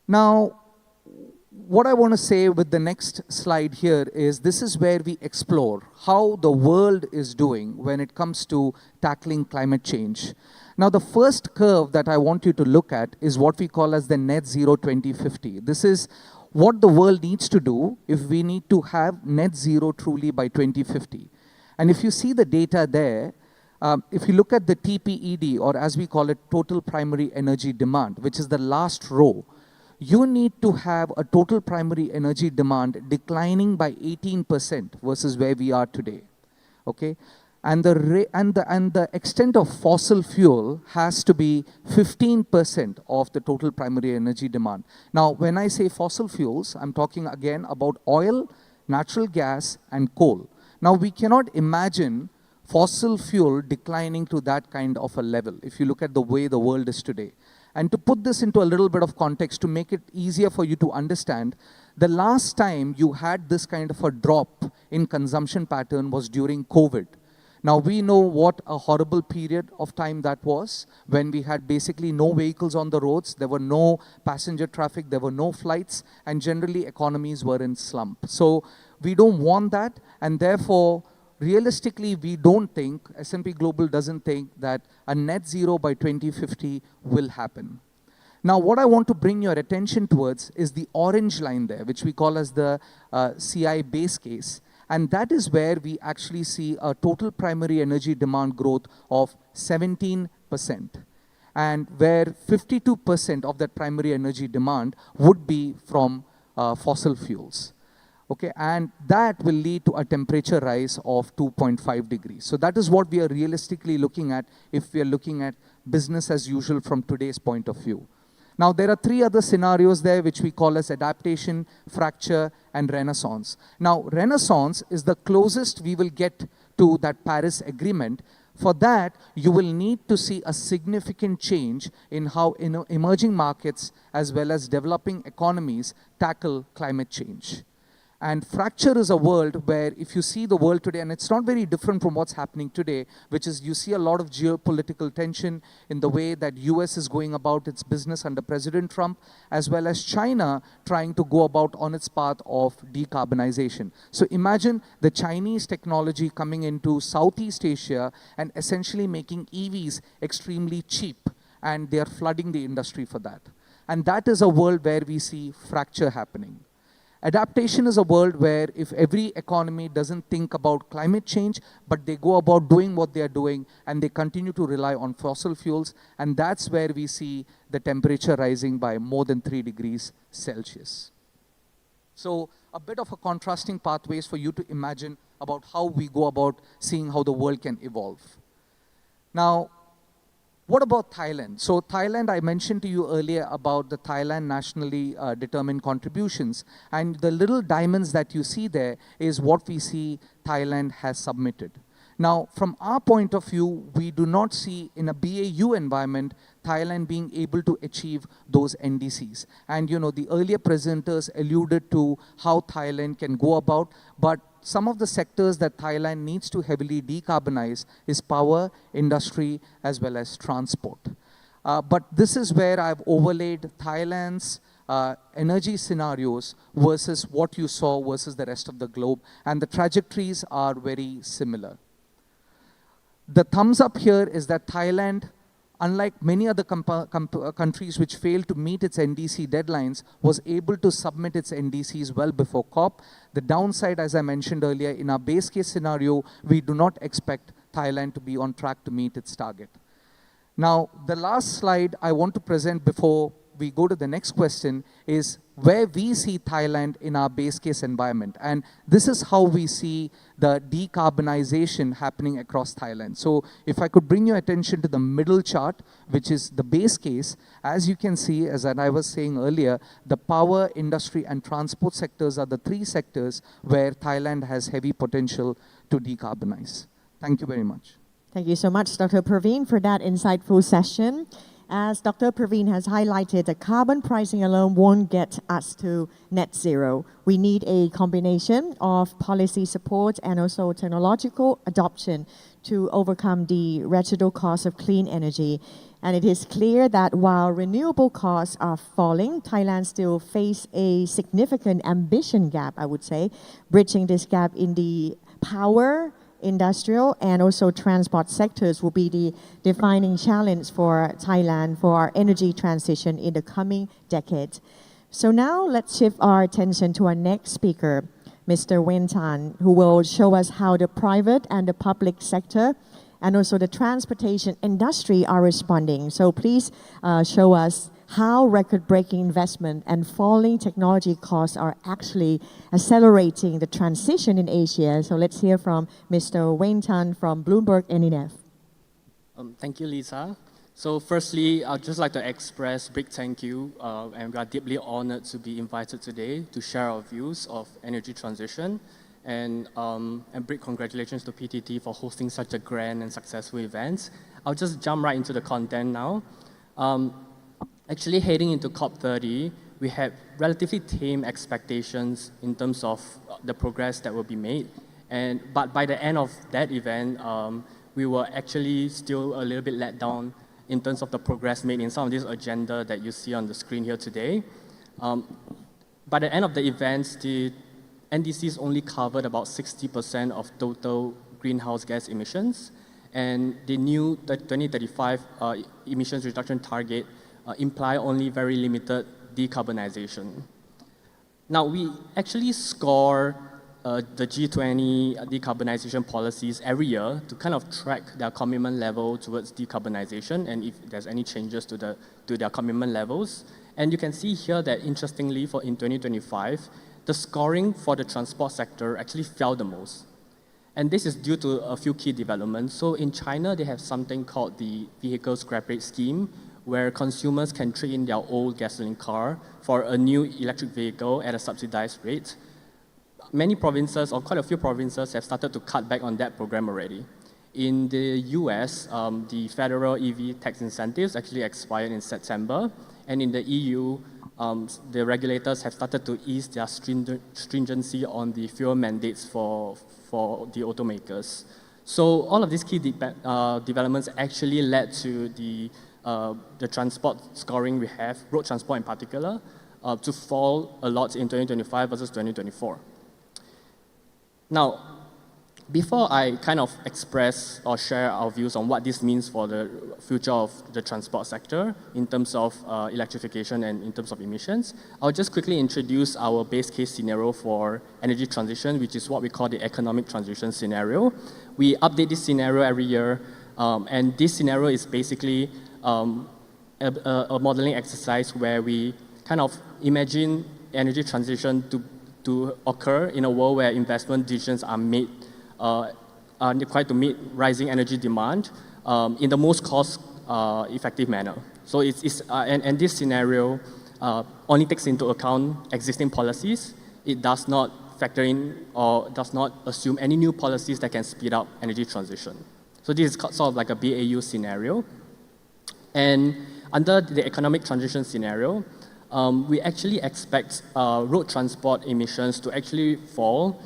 Now, what I want to say with the next slide here is this is where we explore how the world is doing when it comes to tackling climate change. Now, the first curve that I want you to look at is what we call as the net zero 2050. This is what the world needs to do if we need to have net zero truly by 2050. And if you see the data there, if you look at the TPED, or as we call it, total primary energy demand, which is the last row, you need to have a total primary energy demand declining by 18% versus where we are today, okay? And the extent of fossil fuel has to be 15% of the total primary energy demand. Now, when I say fossil fuels, I'm talking again about oil, natural gas, and coal. Now, we cannot imagine fossil fuel declining to that kind of a level if you look at the way the world is today. And to put this into a little bit of context, to make it easier for you to understand, the last time you had this kind of a drop in consumption pattern was during COVID. Now, we know what a horrible period of time that was, when we had basically no vehicles on the roads, there were no passenger traffic, there were no flights, and generally economies were in slump. So we don't want that, and therefore, realistically, we don't think, S&P Global doesn't think that a net zero by 2050 will happen. Now, what I want to bring your attention towards is the orange line there, which we call as the CI base case. And that is where we actually see a total primary energy demand growth of 17%. And where 52% of that primary energy demand would be from fossil fuels. Okay, and that will lead to a temperature rise of 2.5 degrees. So that is what we are realistically looking at if we are looking at business as usual from today's point of view. Now, there are three other scenarios there which we call as adaptation, fracture, and renaissance. Now, renaissance is the closest we will get to that Paris Agreement. For that, you will need to see a significant change in how emerging markets as well as developing economies tackle climate change. And fracture is a world where if you see the world today, and it's not very different from what's happening today, which is you see a lot of geopolitical tension in the way that US is going about its business under President Trump, as well as China trying to go about on its path of decarbonization. So imagine the Chinese technology coming into Southeast Asia and essentially making EVs extremely cheap, and they're flooding the industry for that. And that is a world where we see fracture happening. Adaptation is a world where if every economy doesn't think about climate change, but they go about doing what they are doing and they continue to rely on fossil fuels, and that's where we see the temperature rising by more than 3 degrees Celsius. So a bit of a contrasting pathways for you to imagine about how we go about seeing how the world can evolve. Now, what about Thailand? So Thailand, I mentioned to you earlier about the Thailand nationally determined contributions. And the little diamonds that you see there is what we see Thailand has submitted. Now, from our point of view, we do not see in a BAU environment Thailand being able to achieve those NDCs. And you know, the earlier presenters alluded to how Thailand can go about, but some of the sectors that Thailand needs to heavily decarbonize is power, industry, as well as transport. But this is where I've overlaid Thailand's energy scenarios versus what you saw versus the rest of the globe, and the trajectories are very similar. The thumbs up here is that Thailand unlike many other countries which failed to meet its NDC deadlines, was able to submit its NDCs well before COP. The downside, as I mentioned earlier, in our base case scenario, we do not expect Thailand to be on track to meet its target. Now, the last slide I want to present before we go to the next question is where we see Thailand in our base case environment. And this is how we see the decarbonization happening across Thailand. So if I could bring your attention to the middle chart, which is the base case, as you can see, as I was saying earlier, the power, industry, and transport sectors are the three sectors where Thailand has heavy potential to decarbonize. Thank you very much. Thank you so much, Dr. Praveen, for that insightful session. As Dr. Praveen has highlighted, the carbon pricing alone won't get us to net zero. We need a combination of policy support and also technological adoption to overcome the residual cost of clean energy. And it is clear that while renewable costs are falling, Thailand still face a significant ambition gap, I would say. Bridging this gap in the power, industrial and also transport sectors will be the defining challenge for Thailand for our energy transition in the coming decade. So now let's shift our attention to our next speaker, Mr. Wen Tan, who will show us how the private and the public sector and also the transportation industry are responding. So please show us how record-breaking investment and falling technology costs are actually accelerating the transition in Asia. So let's hear from Mr. Wen Tan from Bloomberg NNF. Thank you, Lisa. So firstly, I'd just like to express big thank you, and we are deeply honored to be invited today to share our views of energy transition. And big congratulations to PTT for hosting such a grand and successful event. I'll just jump right into the content now. Actually, heading into COP30, we had relatively tame expectations in terms of the progress that will be made. But by the end of that event, we were actually still a little bit let down in terms of the progress made in some of this agenda that you see on the screen here today. By the end of the event, the NDCs only covered about 60% of total greenhouse gas emissions, and the new 2035 emissions reduction target imply only very limited decarbonization. Now, we actually score the G20 decarbonization policies every year to kind of track their commitment level towards decarbonization and if there's any changes to their commitment levels. And you can see here that interestingly in 2025, the scoring for the transport sector actually fell the most. And this is due to a few key developments. So in China, they have something called the vehicle scrap rate scheme, where consumers can trade in their old gasoline car for a new electric vehicle at a subsidized rate. Many provinces, or quite a few provinces, have started to cut back on that program already. In the US, the federal EV tax incentives actually expired in September, and in the EU, the regulators have started to ease their stringency on the fuel mandates for the automakers. So all of these key developments actually led to the transport scoring we have, road transport in particular, to fall a lot in 2025 versus 2024. Now, before I kind of express or share our views on what this means for the future of the transport sector in terms of electrification and in terms of emissions, I'll just quickly introduce our base case scenario for energy transition, which is what we call the economic transition scenario. We update this scenario every year, and this scenario is basically a modeling exercise where we kind of imagine energy transition to occur in a world where investment decisions are made are required to meet rising energy demand in the most cost-effective manner. So and this scenario only takes into account existing policies. It does not factor in or does not assume any new policies that can speed up energy transition. So this is sort of like a BAU scenario. And under the economic transition scenario, we actually expect road transport emissions to actually fall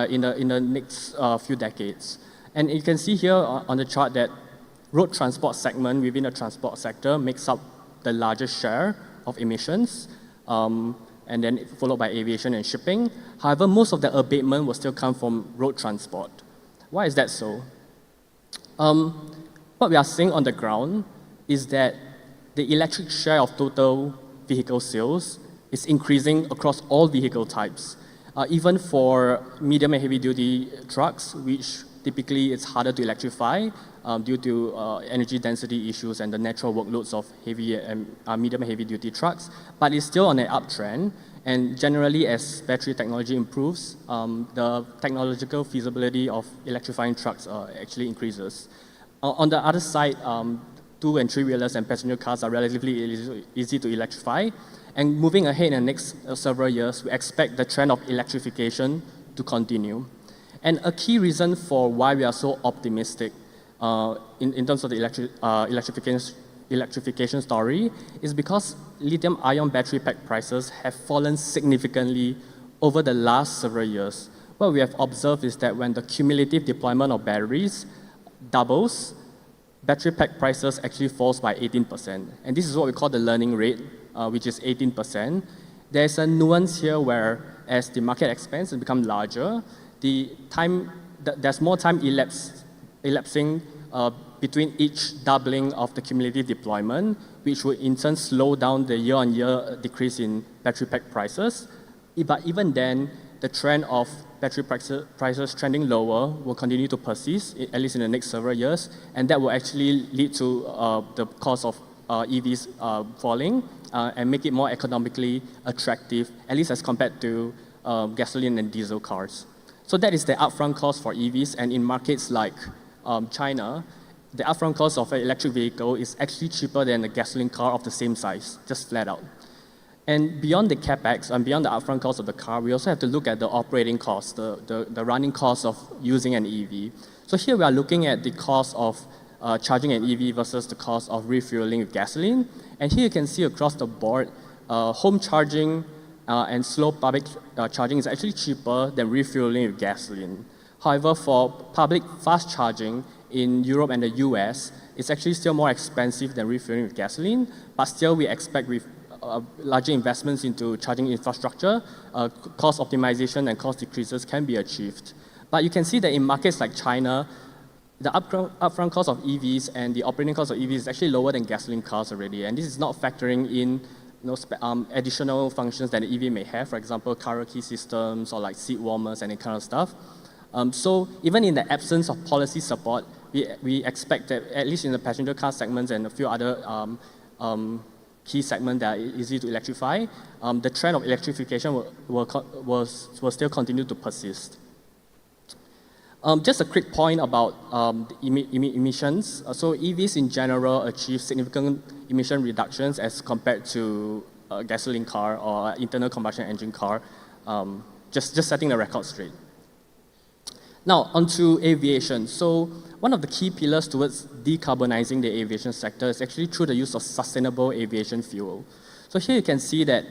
in the next few decades. And you can see here on the chart that road transport segment within the transport sector makes up the largest share of emissions, and then followed by aviation and shipping. However, most of the abatement will still come from road transport. Why is that so? What we are seeing on the ground is that the electric share of total vehicle sales is increasing across all vehicle types. Even for medium and heavy duty trucks, which typically it's harder to electrify due to energy density issues and the natural workloads of heavy and medium and heavy duty trucks, but it's still on an uptrend. And generally, as battery technology improves, the technological feasibility of electrifying trucks actually increases. On the other side, 2- and 3-wheelers and passenger cars are relatively easy to electrify. And moving ahead in the next several years, we expect the trend of electrification to continue. And a key reason for why we are so optimistic in terms of the electrification story is because lithium-ion battery pack prices have fallen significantly over the last several years. What we have observed is that when the cumulative deployment of batteries doubles, battery pack prices actually falls by 18%. And this is what we call the learning rate, which is 18%. There's a nuance here where as the market expands and becomes larger, there's more time elapsing between each doubling of the cumulative deployment, which would in turn slow down the year-on-year decrease in battery pack prices. But even then, the trend of battery prices trending lower will continue to persist, at least in the next several years, and that will actually lead to the cost of EVs falling and make it more economically attractive, at least as compared to gasoline and diesel cars. So that is the upfront cost for EVs, and in markets like China, the upfront cost of an electric vehicle is actually cheaper than a gasoline car of the same size, just flat out. And beyond the capex and beyond the upfront cost of the car, we also have to look at the operating costs, the running costs of using an EV. So here we are looking at the cost of charging an EV versus the cost of refueling with gasoline. And here you can see across the board, home charging and slow public charging is actually cheaper than refueling with gasoline. However, for public fast charging in Europe and the US, it's actually still more expensive than refueling with gasoline, but still we expect with larger investments into charging infrastructure, cost optimization and cost decreases can be achieved. But you can see that in markets like China, the upfront cost of EVs and the operating cost of EVs is actually lower than gasoline cars already, and this is not factoring in additional functions that the EV may have, for example, karaoke systems or like seat warmers and that kind of stuff. So even in the absence of policy support, we expect that at least in the passenger car segments and a few other key segments that are easy to electrify, the trend of electrification will still continue to persist. Just a quick point about emissions. So EVs in general achieve significant emission reductions as compared to a gasoline car or internal combustion engine car, just setting the record straight. Now, onto aviation. So one of the key pillars towards decarbonizing the aviation sector is actually through the use of sustainable aviation fuel. So here you can see that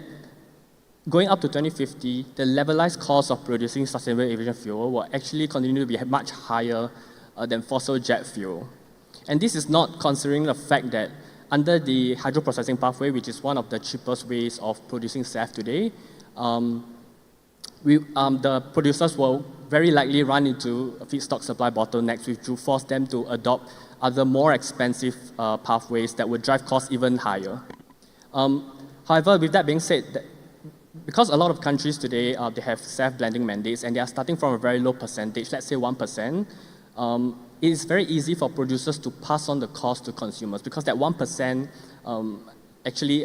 going up to 2050, the levelized cost of producing sustainable aviation fuel will actually continue to be much higher than fossil jet fuel. And this is not considering the fact that under the hydroprocessing pathway, which is one of the cheapest ways of producing SAF today, the producers will very likely run into feedstock supply bottlenecks, which will force them to adopt other more expensive pathways that would drive costs even higher. However, with that being said, because a lot of countries today, they have SAF blending mandates and they are starting from a very low percentage, let's say 1%, it is very easy for producers to pass on the cost to consumers because that 1% actually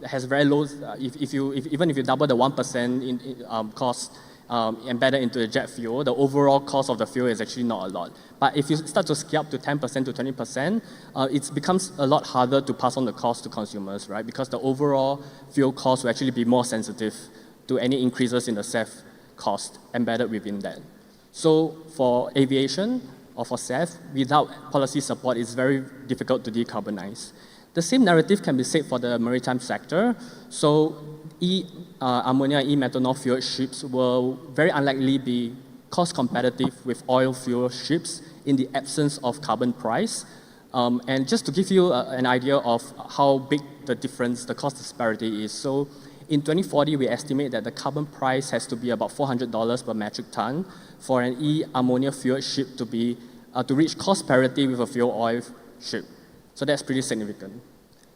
has very low, even if you double the 1% in cost embedded into the jet fuel, the overall cost of the fuel is actually not a lot. But if you start to scale up to 10% to 20%, it becomes a lot harder to pass on the cost to consumers, right? Because the overall fuel cost will actually be more sensitive to any increases in the SAF cost embedded within that. So for aviation or for SAF, without policy support, it's very difficult to decarbonize. The same narrative can be said for the maritime sector. So ammonia and e-methanol fueled ships will very unlikely be cost competitive with oil fuel ships in the absence of carbon price. And just to give you an idea of how big the difference, the cost disparity is. So in 2040, we estimate that the carbon price has to be about $400 per metric ton for an ammonia fueled ship to reach cost parity with a fuel oil ship. So that's pretty significant.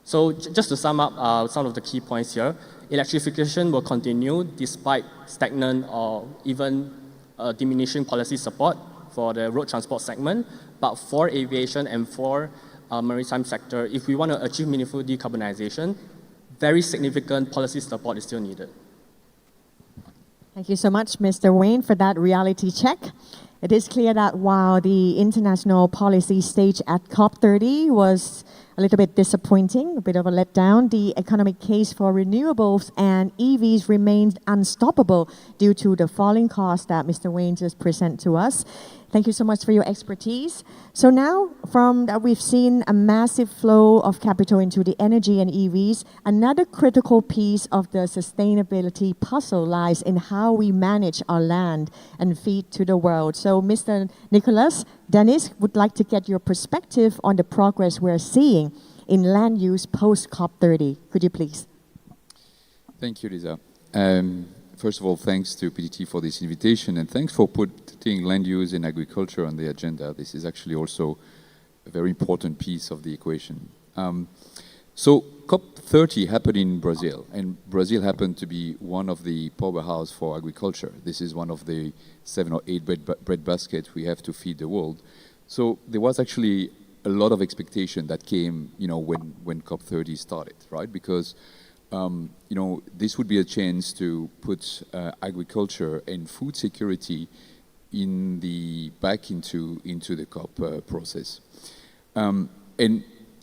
So just to sum up some of the key points here, electrification will continue despite stagnant or even diminishing policy support for the road transport segment. But for aviation and for maritime sector, if we want to achieve meaningful decarbonization, very significant policy support is still needed. Thank you so much, Mr. Wayne, for that reality check. It is clear that while the international policy stage at COP30 was a little bit disappointing, a bit of a letdown, the economic case for renewables and EVs remains unstoppable due to the falling costs that Mr. Wayne just presented to us. Thank you so much for your expertise. So now, from that we've seen a massive flow of capital into the energy and EVs, another critical piece of the sustainability puzzle lies in how we manage our land and feed to the world. So, Mr. Nicholas, Dennis would like to get your perspective on the progress we're seeing in land use post COP30. Could you please? Thank you, Lisa. First of all, thanks to PTT for this invitation, and thanks for putting land use and agriculture on the agenda. This is actually also a very important piece of the equation. So COP30 happened in Brazil, and Brazil happened to be one of the powerhouse for agriculture. This is one of the 7 or 8 bread baskets we have to feed the world. So there was actually a lot of expectation that came, when COP30 started, right? Because this would be a chance to put agriculture and food security back into the COP process. And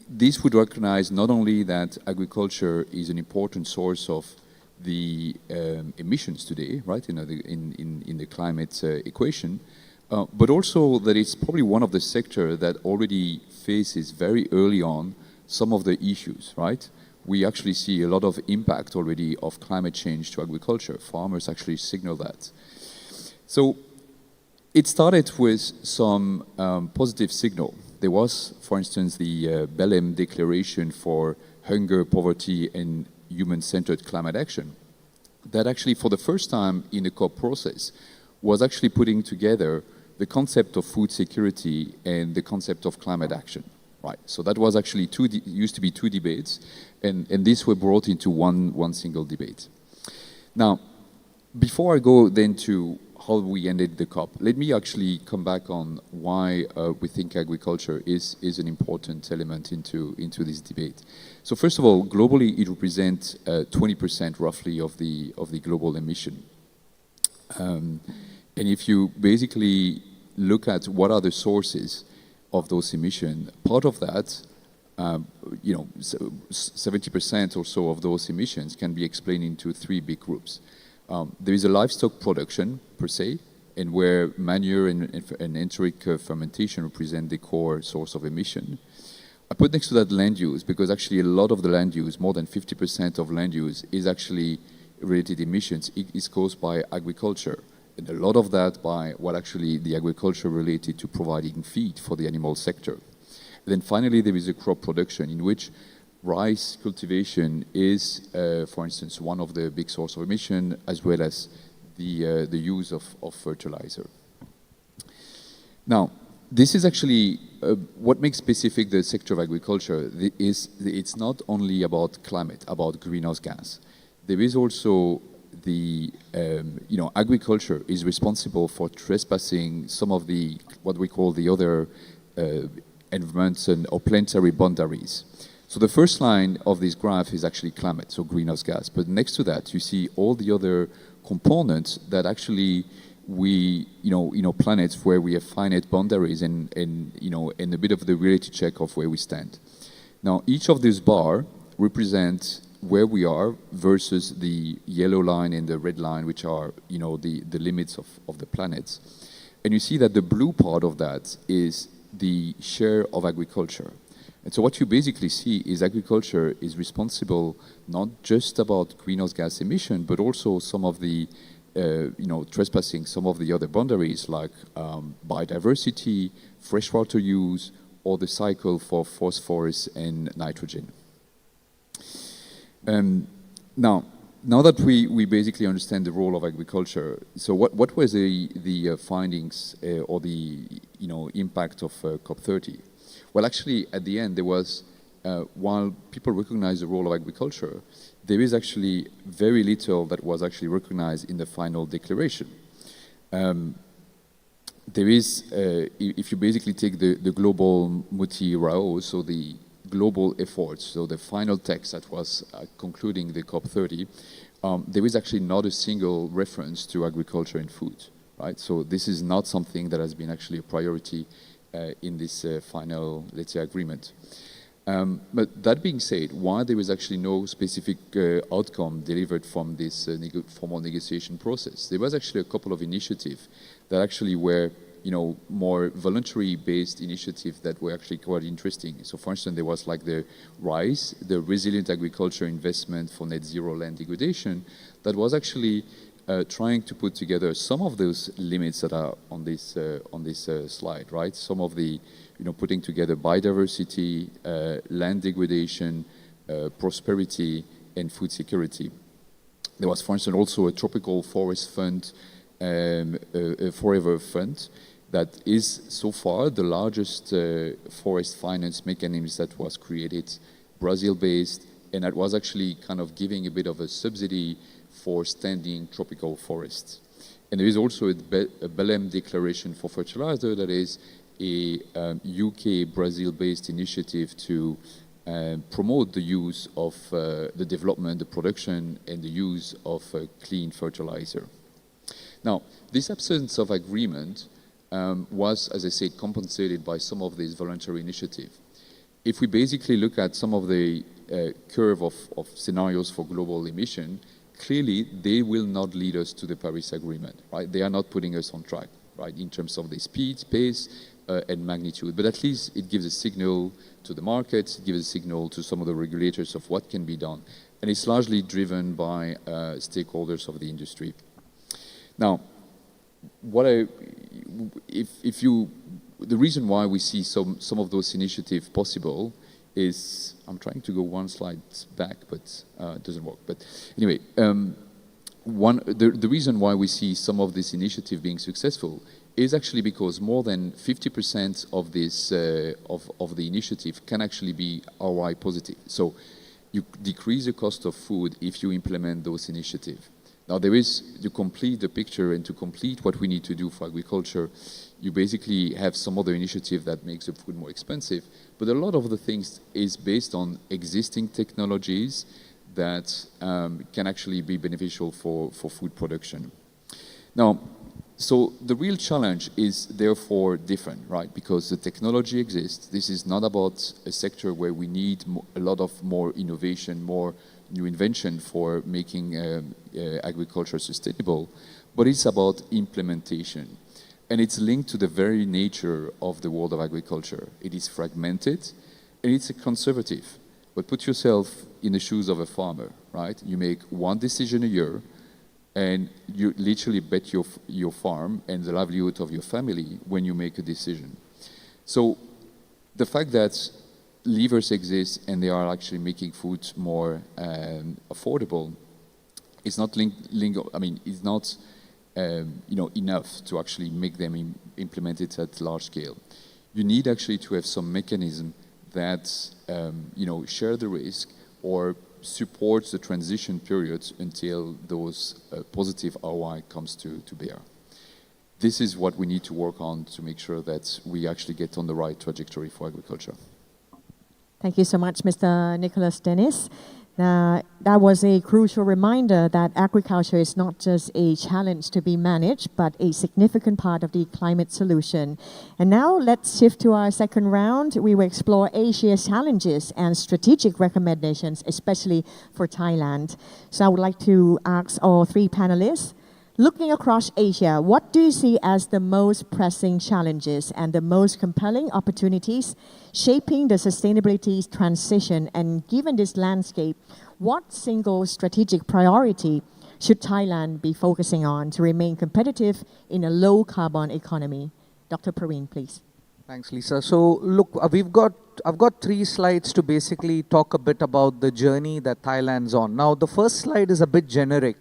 this would recognize not only that agriculture is an important source of the emissions today, right, in the climate equation, but also that it's probably one of the sectors that already faces very early on some of the issues, right? We actually see a lot of impact already of climate change to agriculture. Farmers actually signal that. So it started with some positive signal. There was, for instance, the Belém Declaration for Hunger, Poverty, and Human-Centered Climate Action that actually, for the first time in the COP process, was actually putting together the concept of food security and the concept of climate action. Right, so that was actually used to be two debates, and these were brought into one single debate. Now, before I go then to how we ended the COP, let me actually come back on why we think agriculture is an important element into this debate. So first of all, globally, it represents 20% roughly of the global emission. And if you basically look at what are the sources of those emissions, part of that, 70% or so of those emissions can be explained into 3 big groups. There is a livestock production per se, and where manure and enteric fermentation represent the core source of emission. I put next to that land use, because actually a lot of the land use, more than 50% of land use, is actually related emissions. It is caused by agriculture. And a lot of that by what actually the agriculture related to providing feed for the animal sector. And then finally, there is a crop production in which rice cultivation is, for instance, one of the big source of emission, as well as the use of fertilizer. Now, this is actually what makes specific the sector of agriculture. It's not only about climate, about greenhouse gas. There is also agriculture is responsible for trespassing some of what we call the other environments or planetary boundaries. So the first line of this graph is actually climate, so greenhouse gas. But next to that, you see all the other components that actually planets where we have finite boundaries and a bit of the reality check of where we stand. Now, each of these bars represents where we are versus the yellow line and the red line, which are, the limits of the planets. And you see that the blue part of that is the share of agriculture. And so what you basically see is agriculture is responsible not just about greenhouse gas emission, but also some of the, trespassing some of the other boundaries like biodiversity, freshwater use, or the cycle for phosphorus and nitrogen. Now that we basically understand the role of agriculture, so what was the findings or the impact of COP30? Well, actually, at the end, there was, while people recognize the role of agriculture, there is actually very little that was actually recognized in the final declaration. There is, if you basically take the global multi-RAO, so the global efforts, so the final text that was concluding the COP30, there is actually not a single reference to agriculture and food, right? So this is not something that has been actually a priority in this final, let's say, agreement. But that being said, while there is actually no specific outcome delivered from this formal negotiation process, there was actually a couple of initiatives that actually were, more voluntary-based initiatives that were actually quite interesting. So, for instance, there was like the RISE, the Resilient Agriculture Investment for Net Zero Land Degradation, that was actually trying to put together some of those limits that are on this slide, right? Some of the, putting together biodiversity, land degradation, prosperity, and food security. There was, for instance, also a tropical forest fund, a forever fund, that is so far the largest forest finance mechanism that was created, Brazil-based, and that was actually kind of giving a bit of a subsidy for standing tropical forests. And there is also a Belém Declaration for Fertilizer that is a UK Brazil-based initiative to promote the use of the development, the production, and the use of clean fertilizer. Now, this absence of agreement was, as I said, compensated by some of these voluntary initiatives. If we basically look at some of the curve of scenarios for global emission, clearly they will not lead us to the Paris Agreement, right? They are not putting us on track, right, in terms of the speed, pace, and magnitude. But at least it gives a signal to the markets, it gives a signal to some of the regulators of what can be done. And it's largely driven by stakeholders of the industry. Now, the reason why we see some of those initiatives possible is, I'm trying to go one slide back, but it doesn't work. But anyway, the reason why we see some of this initiative being successful is actually because more than 50% of this of the initiative can actually be ROI positive. So you decrease the cost of food if you implement those initiatives. Now there is, to complete the picture and to complete what we need to do for agriculture, you basically have some other initiative that makes the food more expensive, but a lot of the things is based on existing technologies that can actually be beneficial for food production. Now, so the real challenge is therefore different, right? Because the technology exists. This is not about a sector where we need a lot of more innovation, more new invention for making agriculture sustainable, but it's about implementation. And it's linked to the very nature of the world of agriculture. It is fragmented and it's conservative. But put yourself in the shoes of a farmer, right? You make one decision a year and you literally bet your farm and the livelihood of your family when you make a decision. So the fact that levers exist and they are actually making food more affordable is not is not enough to actually make them implement it at large scale. You need actually to have some mechanism that share the risk or supports the transition periods until those positive ROI comes to bear. This is what we need to work on to make sure that we actually get on the right trajectory for agriculture. Thank you so much, Mr. Nicholas Dennis. That was a crucial reminder that agriculture is not just a challenge to be managed, but a significant part of the climate solution. And now let's shift to our second round. We will explore Asia's challenges and strategic recommendations, especially for Thailand. So I would like to ask all three panelists, looking across Asia, what do you see as the most pressing challenges and the most compelling opportunities shaping the sustainability transition? And given this landscape, what single strategic priority should Thailand be focusing on to remain competitive in a low-carbon economy? Dr. Praveen, please. Thanks, Lisa. So look, I've got 3 slides to basically talk a bit about the journey that Thailand's on. Now, the first slide is a bit generic.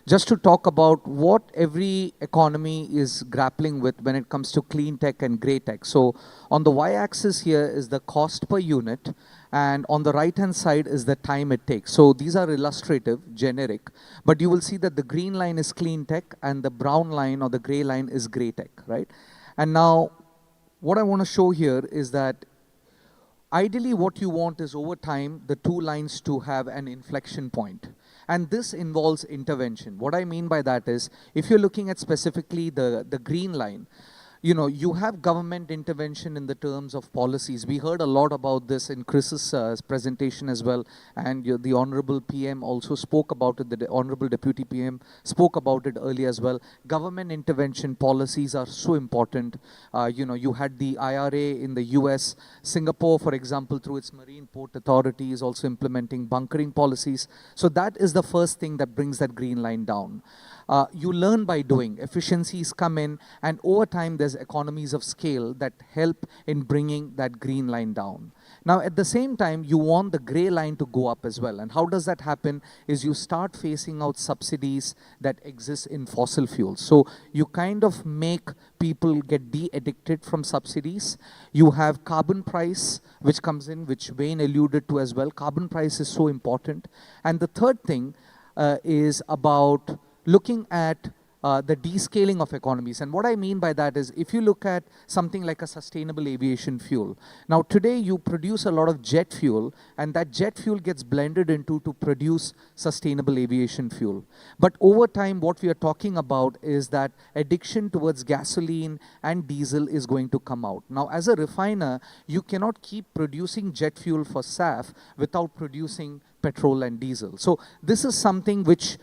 just to talk about what every economy is grappling with when it comes to clean tech and grey tech. So on the y-axis here is the cost per unit, and on the right-hand side is the time it takes. So these are illustrative, generic, but you will see that the green line is clean tech and the brown line or the grey line is grey tech, right? And now, what I want to show here is that ideally what you want is over time, the two lines to have an inflection point. And this involves intervention. What I mean by that is, if you're looking at specifically the green line, you have government intervention in the terms of policies. We heard a lot about this in Chris's presentation as well, and the Honorable PM also spoke about it, the Honorable Deputy PM spoke about it earlier as well. Government intervention policies are so important. You had the IRA in the US. Singapore, for example, through its Marine Port Authority is also implementing bunkering policies. So that is the first thing that brings that green line down. You learn by doing. Efficiencies come in, and over time there's economies of scale that help in bringing that green line down. Now at the same time, you want the gray line to go up as well. And how does that happen is you start phasing out subsidies that exist in fossil fuels. So you kind of make people get de-addicted from subsidies. You have carbon price, which comes in, which Wayne alluded to as well. Carbon price is so important. And the third thing is about looking at the descaling of economies. And what I mean by that is, if you look at something like a sustainable aviation fuel, now today you produce a lot of jet fuel, and that jet fuel gets blended into to produce sustainable aviation fuel. But over time, what we are talking about is that addiction towards gasoline and diesel is going to come out. Now, as a refiner, you cannot keep producing jet fuel for SAF without producing petrol and diesel. So this is something which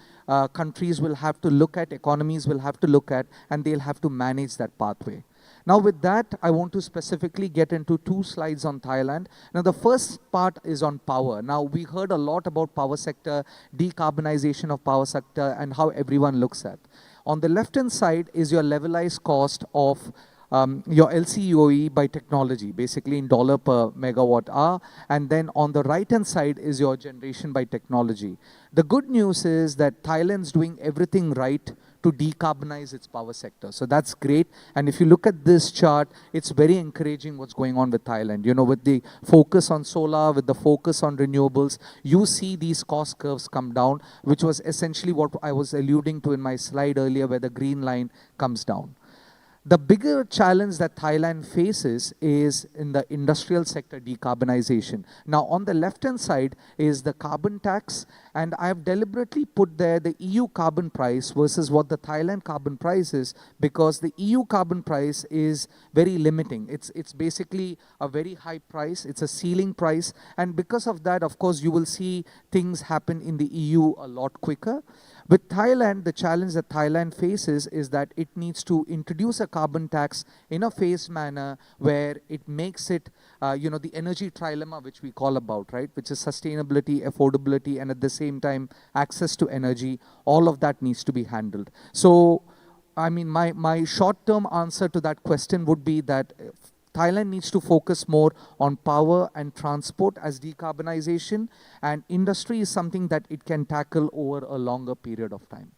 countries will have to look at, economies will have to look at, and they'll have to manage that pathway. Now with that, I want to specifically get into 2 slides on Thailand. Now the first part is on power. Now we heard a lot about power sector, decarbonization of power sector, and how everyone looks at. On the left-hand side is your levelized cost of your LCOE by technology, basically in dollar per megawatt hour. And then on the right-hand side is your generation by technology. The good news is that Thailand's doing everything right to decarbonize its power sector. So that's great. And if you look at this chart, it's very encouraging what's going on with Thailand. With the focus on solar, with the focus on renewables, you see these cost curves come down, which was essentially what I was alluding to in my slide earlier, where the green line comes down. The bigger challenge that Thailand faces is in the industrial sector decarbonization. Now, on the left-hand side is the carbon tax, and I have deliberately put there the EU carbon price versus what the Thailand carbon price is, because the EU carbon price is very limiting. It's basically a very high price. It's a ceiling price, and because of that, of course, you will see things happen in the EU a lot quicker. With Thailand, the challenge that Thailand faces is that it needs to introduce a carbon tax in a phased manner where it makes it, the energy trilemma, which we call about, right? Which is sustainability, affordability, and at the same time, access to energy. All of that needs to be handled. So, I mean, my short-term answer to that question would be that Thailand needs to focus more on power and transport as decarbonization, and industry is something that it can tackle over a longer period of time.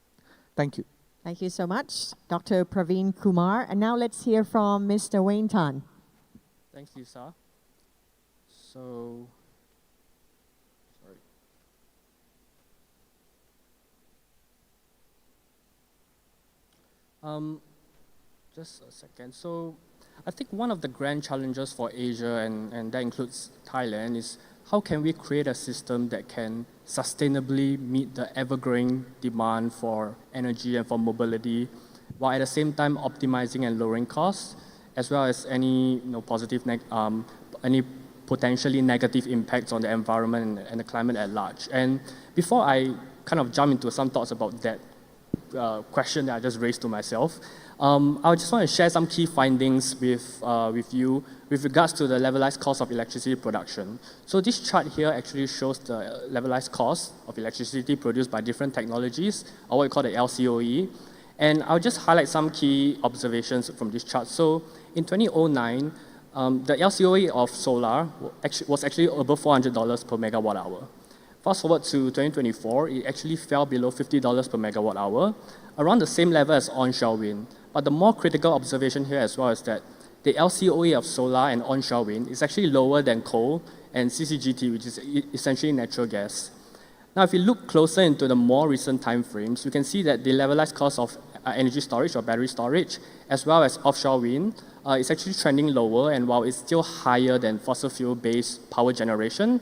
Thank you. Thank you so much, Dr. Praveen Kumar. And now let's hear from Mr. Wayne Tan. Thanks, Lisa. So, sorry. Just a second. So, I think one of the grand challenges for Asia, and that includes Thailand, is how can we create a system that can sustainably meet the ever-growing demand for energy and for mobility, while at the same time optimizing and lowering costs, as well as any any potentially negative impacts on the environment and the climate at large. And before I kind of jump into some thoughts about that question that I just raised to myself, I just want to share some key findings with you with regards to the levelized cost of electricity production. So this chart here actually shows the levelized cost of electricity produced by different technologies, or what we call the LCOE. And I'll just highlight some key observations from this chart. So in 2009, the LCOE of solar was actually above $400 per megawatt hour. Fast forward to 2024, it actually fell below $50 per megawatt hour, around the same level as onshore wind. But the more critical observation here as well is that the LCOE of solar and onshore wind is actually lower than coal and CCGT, which is essentially natural gas. Now, if you look closer into the more recent time frames, you can see that the levelized cost of energy storage or battery storage, as well as offshore wind, is actually trending lower. And while it's still higher than fossil fuel-based power generation,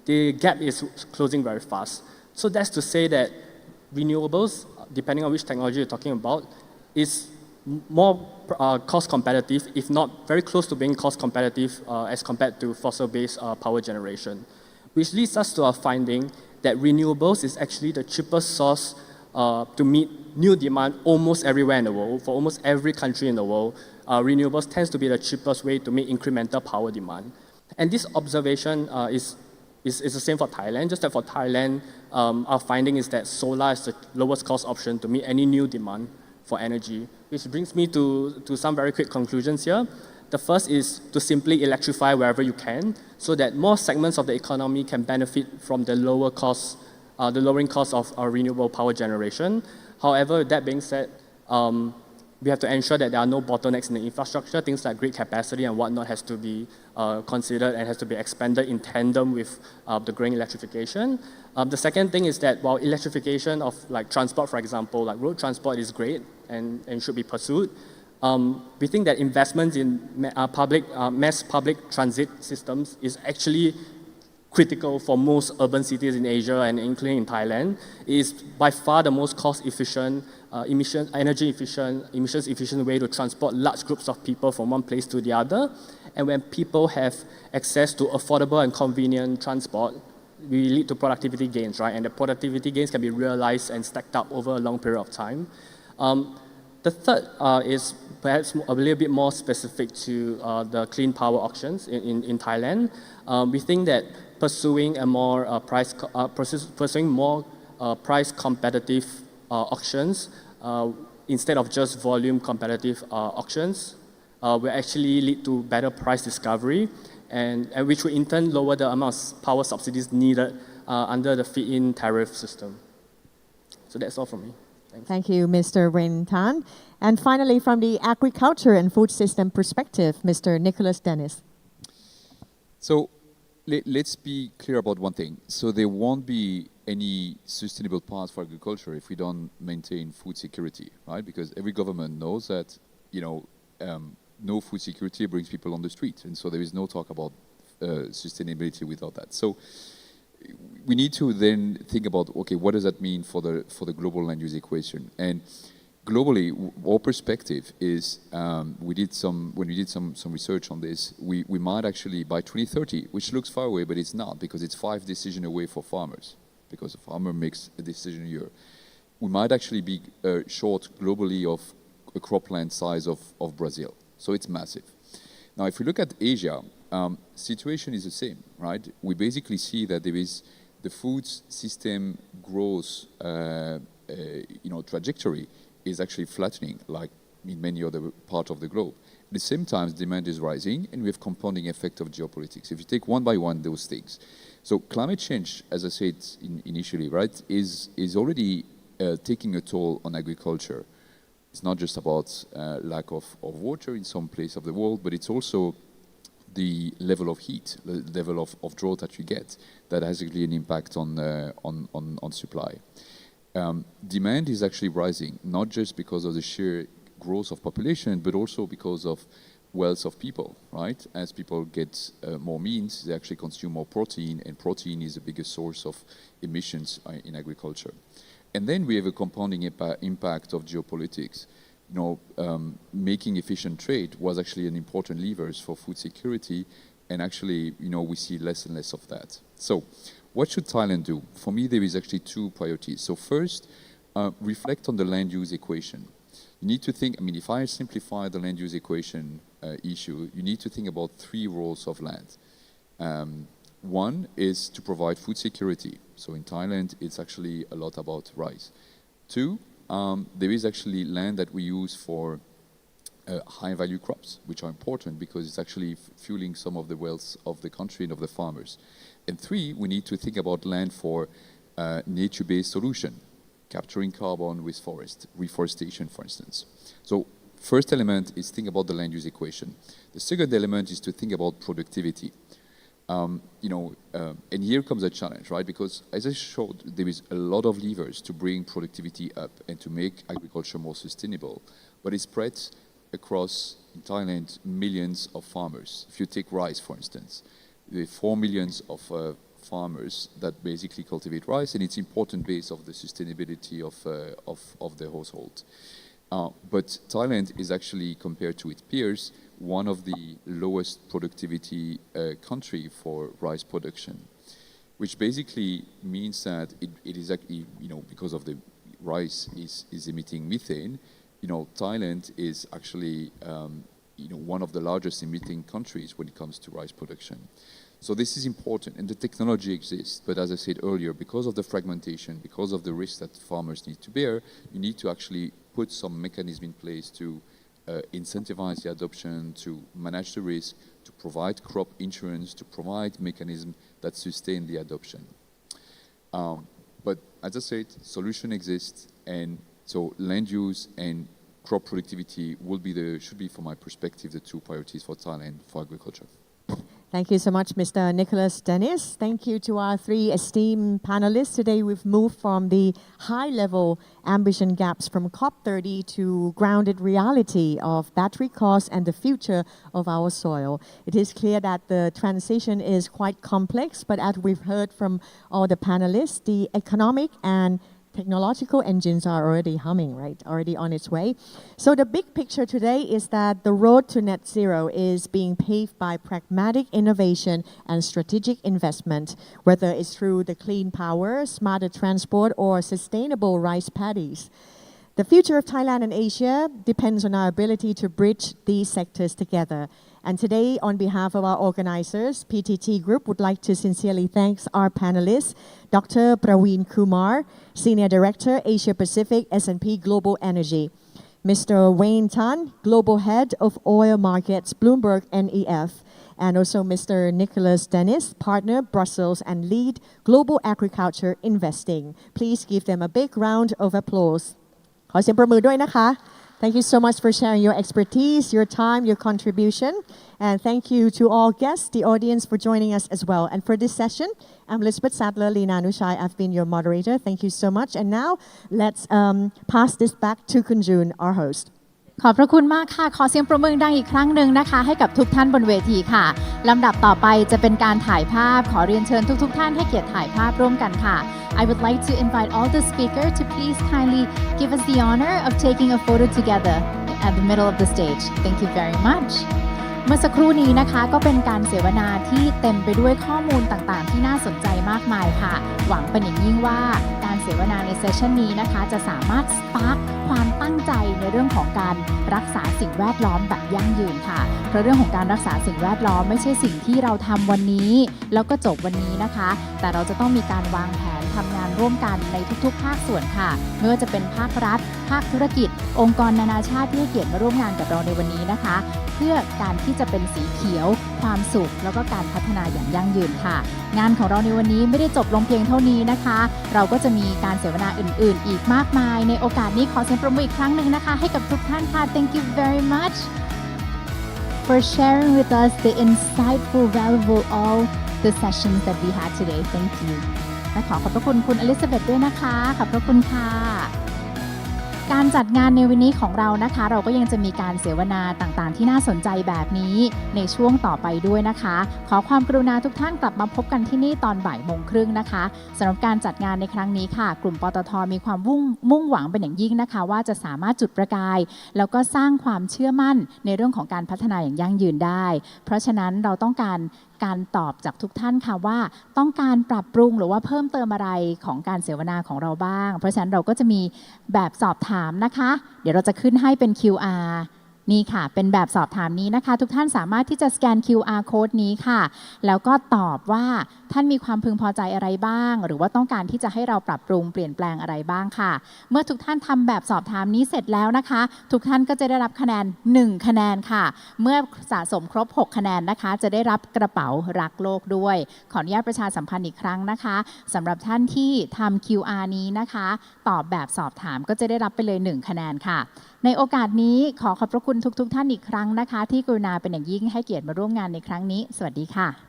the gap is closing very fast. So that's to say that renewables, depending on which technology you're talking about, is more cost competitive, if not very close to being cost competitive as compared to fossil-based power generation. Which leads us to our finding that renewables is actually the cheapest source to meet new demand almost everywhere in the world. For almost every country in the world, renewables tends to be the cheapest way to meet incremental power demand. And this observation is the same for Thailand, just that for Thailand, our finding is that solar is the lowest cost option to meet any new demand for energy, which brings me to some very quick conclusions here. The first is to simply electrify wherever you can so that more segments of the economy can benefit from the lowering cost of renewable power generation. However, with that being said, we have to ensure that there are no bottlenecks in the infrastructure. Things like grid capacity and whatnot has to be considered and has to be expanded in tandem with the growing electrification. The second thing is that while electrification of like transport, for example, like road transport is great and should be pursued, we think that investments in mass public transit systems is actually critical for most urban cities in Asia and including in Thailand. It is by far the most cost-efficient, emissions-efficient way to transport large groups of people from one place to the other. And when people have access to affordable and convenient transport, we lead to productivity gains, right? And the productivity gains can be realized and stacked up over a long period of time. The third is perhaps a little bit more specific to the clean power auctions in Thailand. We think that pursuing more price competitive auctions instead of just volume competitive auctions will actually lead to better price discovery and which will in turn lower the amount of power subsidies needed under the feed-in tariff system. So that's all from me. Thanks. Thank you, Mr. Wen Tan. And finally, from the agriculture and food system perspective, Mr. Nicholas Dennis. So let's be clear about one thing. So there won't be any sustainable path for agriculture if we don't maintain food security, right? Because every government knows that, no food security brings people on the street. And so there is no talk about sustainability without that. So we need to then think about, okay, what does that mean for the global land use equation? And globally, our perspective is, when we did some research on this, we might actually, by 2030, which looks far away, but it's not, because it's 5 decisions away for farmers, because a farmer makes a decision a year. We might actually be short globally of a cropland size of Brazil. So it's massive. Now, if we look at Asia, situation is the same, right? We basically see that there is the food system growth, trajectory is actually flattening, like in many other parts of the globe. At the same time, demand is rising, and we have compounding effect of geopolitics. If you take one by one those things, so climate change, as I said initially, right, is already taking a toll on agriculture. It's not just about lack of water in some place of the world, but it's also the level of heat, the level of drought that you get, that has actually an impact on supply. Demand is actually rising, not just because of the sheer growth of population, but also because of wealth of people, right? As people get more means, they actually consume more protein, and protein is the biggest source of emissions in agriculture. And then we have a compounding impact of geopolitics. Making efficient trade was actually an important lever for food security, and actually, we see less and less of that. So, what should Thailand do? For me, there is actually 2 priorities. So first, reflect on the land use equation. You need to think, if I simplify the land use equation issue, you need to think about 3 roles of land. One is to provide food security. So in Thailand, it's actually a lot about rice. 2, there is actually land that we use for high-value crops, which are important because it's actually fueling some of the wealth of the country and of the farmers. And three, we need to think about land for nature-based solution, capturing carbon with forest, reforestation, for instance. So first element is think about the land use equation. The second element is to think about productivity. And here comes a challenge, right? Because as I showed, there is a lot of levers to bring productivity up and to make agriculture more sustainable, but it spreads across, in Thailand, millions of farmers. If you take rice, for instance, there are 4 million of farmers that basically cultivate rice, and it's important base of the sustainability of the household. But Thailand is actually, compared to its peers, one of the lowest productivity country for rice production, which basically means that it is actually, because of the rice is emitting methane, Thailand is actually, one of the largest emitting countries when it comes to rice production. So this is important, and the technology exists. But as I said earlier, because of the fragmentation, because of the risks that farmers need to bear, you need to actually put some mechanism in place to incentivize the adoption, to manage the risk, to provide crop insurance, to provide mechanisms that sustain the adoption. But as I said, solution exists, and so land use and crop productivity should be, from my perspective, the two priorities for Thailand for agriculture. Thank you so much, Mr. Nicholas Dennis. Thank you to our three esteemed panelists. Today we've moved from the high-level ambition gaps from COP30 to grounded reality of battery costs and the future of our soil. It is clear that the transition is quite complex, but as we've heard from all the panelists, the economic and technological engines are already humming, right? Already on its way. So the big picture today is that the road to net zero is being paved by pragmatic innovation and strategic investment, whether it's through the clean power, smarter transport, or sustainable rice paddies. The future of Thailand and Asia depends on our ability to bridge these sectors together. And today, on behalf of our organizers, PTT Group would like to sincerely thank our panelists, Dr. Praveen Kumar, Senior Director, Asia Pacific, S&P Global Energy, Mr. Wayne Tan, Global Head of Oil Markets, Bloomberg NEF, and also Mr. Nicholas Dennis, Partner, Brussels, and Lead Global Agriculture Investing. Please give them a big round of applause. ขอเสียงปรบมือด้วยนะคะ Thank you so much for sharing your expertise, your time, your contribution. And thank you to all guests, the audience, for joining us as well. And for this session, I'm Elizabeth Sadler, Lina Anushai. I've been your moderator. Thank you so much. And now let's pass this back to Kunjun, our host. ขอบพระคุณมากค่ะขอเสียงปรบมือดังอีกครั้งหนึ่งนะคะให้กับทุกท่านบนเวทีค่ะลำดับต่อไปจะเป็นการถ่ายภาพขอเรียนเชิญทุกท่านให้เกียรติถ่ายภาพร่วมกันค่ะ I would like to invite all the speakers to please kindly give us the honor of taking a photo together at the middle of the stage. Thank you very much. เมื่อสักครู่นี้นะคะก็เป็นการเสวนาที่เต็มไปด้วยข้อมูลต่างๆที่น่าสนใจมากมายค่ะหวังเป็นอย่างยิ่งว่าการเสวนาในเซสชันนี้นะคะจะสามารถสปาร์คความตั้งใจในเรื่องของการรักษาสิ่งแวดล้อมแบบยั่งยืนค่ะเพราะเรื่องของการรักษาสิ่งแวดล้อมไม่ใช่สิ่งที่เราทำวันนี้แล้วก็จบวันนี้นะคะแต่เราจะต้องมีการวางแผนทำงานร่วมกันในทุกๆภาคส่วนค่ะไม่ว่าจะเป็นภาครัฐภาคธุรกิจองค์กรนานาชาติที่ให้เกียรติมาร่วมงานกับเราในวันนี้นะคะเพื่อการที่จะเป็นสีเขียวความสุขแล้วก็การพัฒนาอย่างยั่งยืนค่ะงานของเราในวันนี้ไม่ได้จบลงเพียงเท่านี้นะคะเราก็จะมีการเสวนาอื่นๆอีกมากมายในโอกาสนี้ขอเสียงปรบมืออีกครั้งหนึ่งนะคะให้กับทุกท่านค่ะ Thank you very much for sharing with us the insightful, valuable all the sessions that we had today. Thank you. และขอบพระคุณคุณอลิซาเบธด้วยนะคะขอบพระคุณค่ะการจัดงานในวันนี้ของเรานะคะเราก็ยังจะมีการเสวนาต่างๆที่น่าสนใจแบบนี้ในช่วงต่อไปด้วยนะคะขอความกรุณาทุกท่านกลับมาพบกันที่นี่ตอนบ่ายโมงครึ่งนะคะสำหรับการจัดงานในครั้งนี้ค่ะกลุ่มปตท.มีความมุ่งหวังเป็นอย่างยิ่งนะคะว่าจะสามารถจุดประกายแล้วก็สร้างความเชื่อมั่นในเรื่องของการพัฒนาอย่างยั่งยืนได้เพราะฉะนั้นเราต้องการตอบจากทุกท่านค่ะว่าต้องการปรับปรุงหรือว่าเพิ่มเติมอะไรของการเสวนาของเราบ้างเพราะฉะนั้นเราก็จะมีแบบสอบถามนะคะเดี๋ยวเราจะขึ้นให้เป็น QR นี่ค่ะเป็นแบบสอบถามนี้นะคะทุกท่านสามารถที่จะสแกน QR code นี้ค่ะแล้วก็ตอบว่าท่านมีความพึงพอใจอะไรบ้างหรือว่าต้องการที่จะให้เราปรับปรุงเปลี่ยนแปลงอะไรบ้างค่ะเมื่อทุกท่านทำแบบสอบถามนี้เสร็จแล้วนะคะทุกท่านก็จะได้รับคะแนน1คะแนนค่ะเมื่อสะสมครบ6คะแนนนะคะจะได้รับกระเป๋ารักโลกด้วยขออนุญาตประชาสัมพันธ์อีกครั้งนะคะสำหรับท่านที่ทำ QR นี้นะคะตอบแบบสอบถามก็จะได้รับไปเลย1คะแนนค่ะในโอกาสนี้ขอขอบพระคุณทุกท่านอีกครั้งนะคะที่กรุณาเป็นอย่างยิ่งให้เกียรติมาร่วมงานในครั้งนี้สวัสดีค่ะ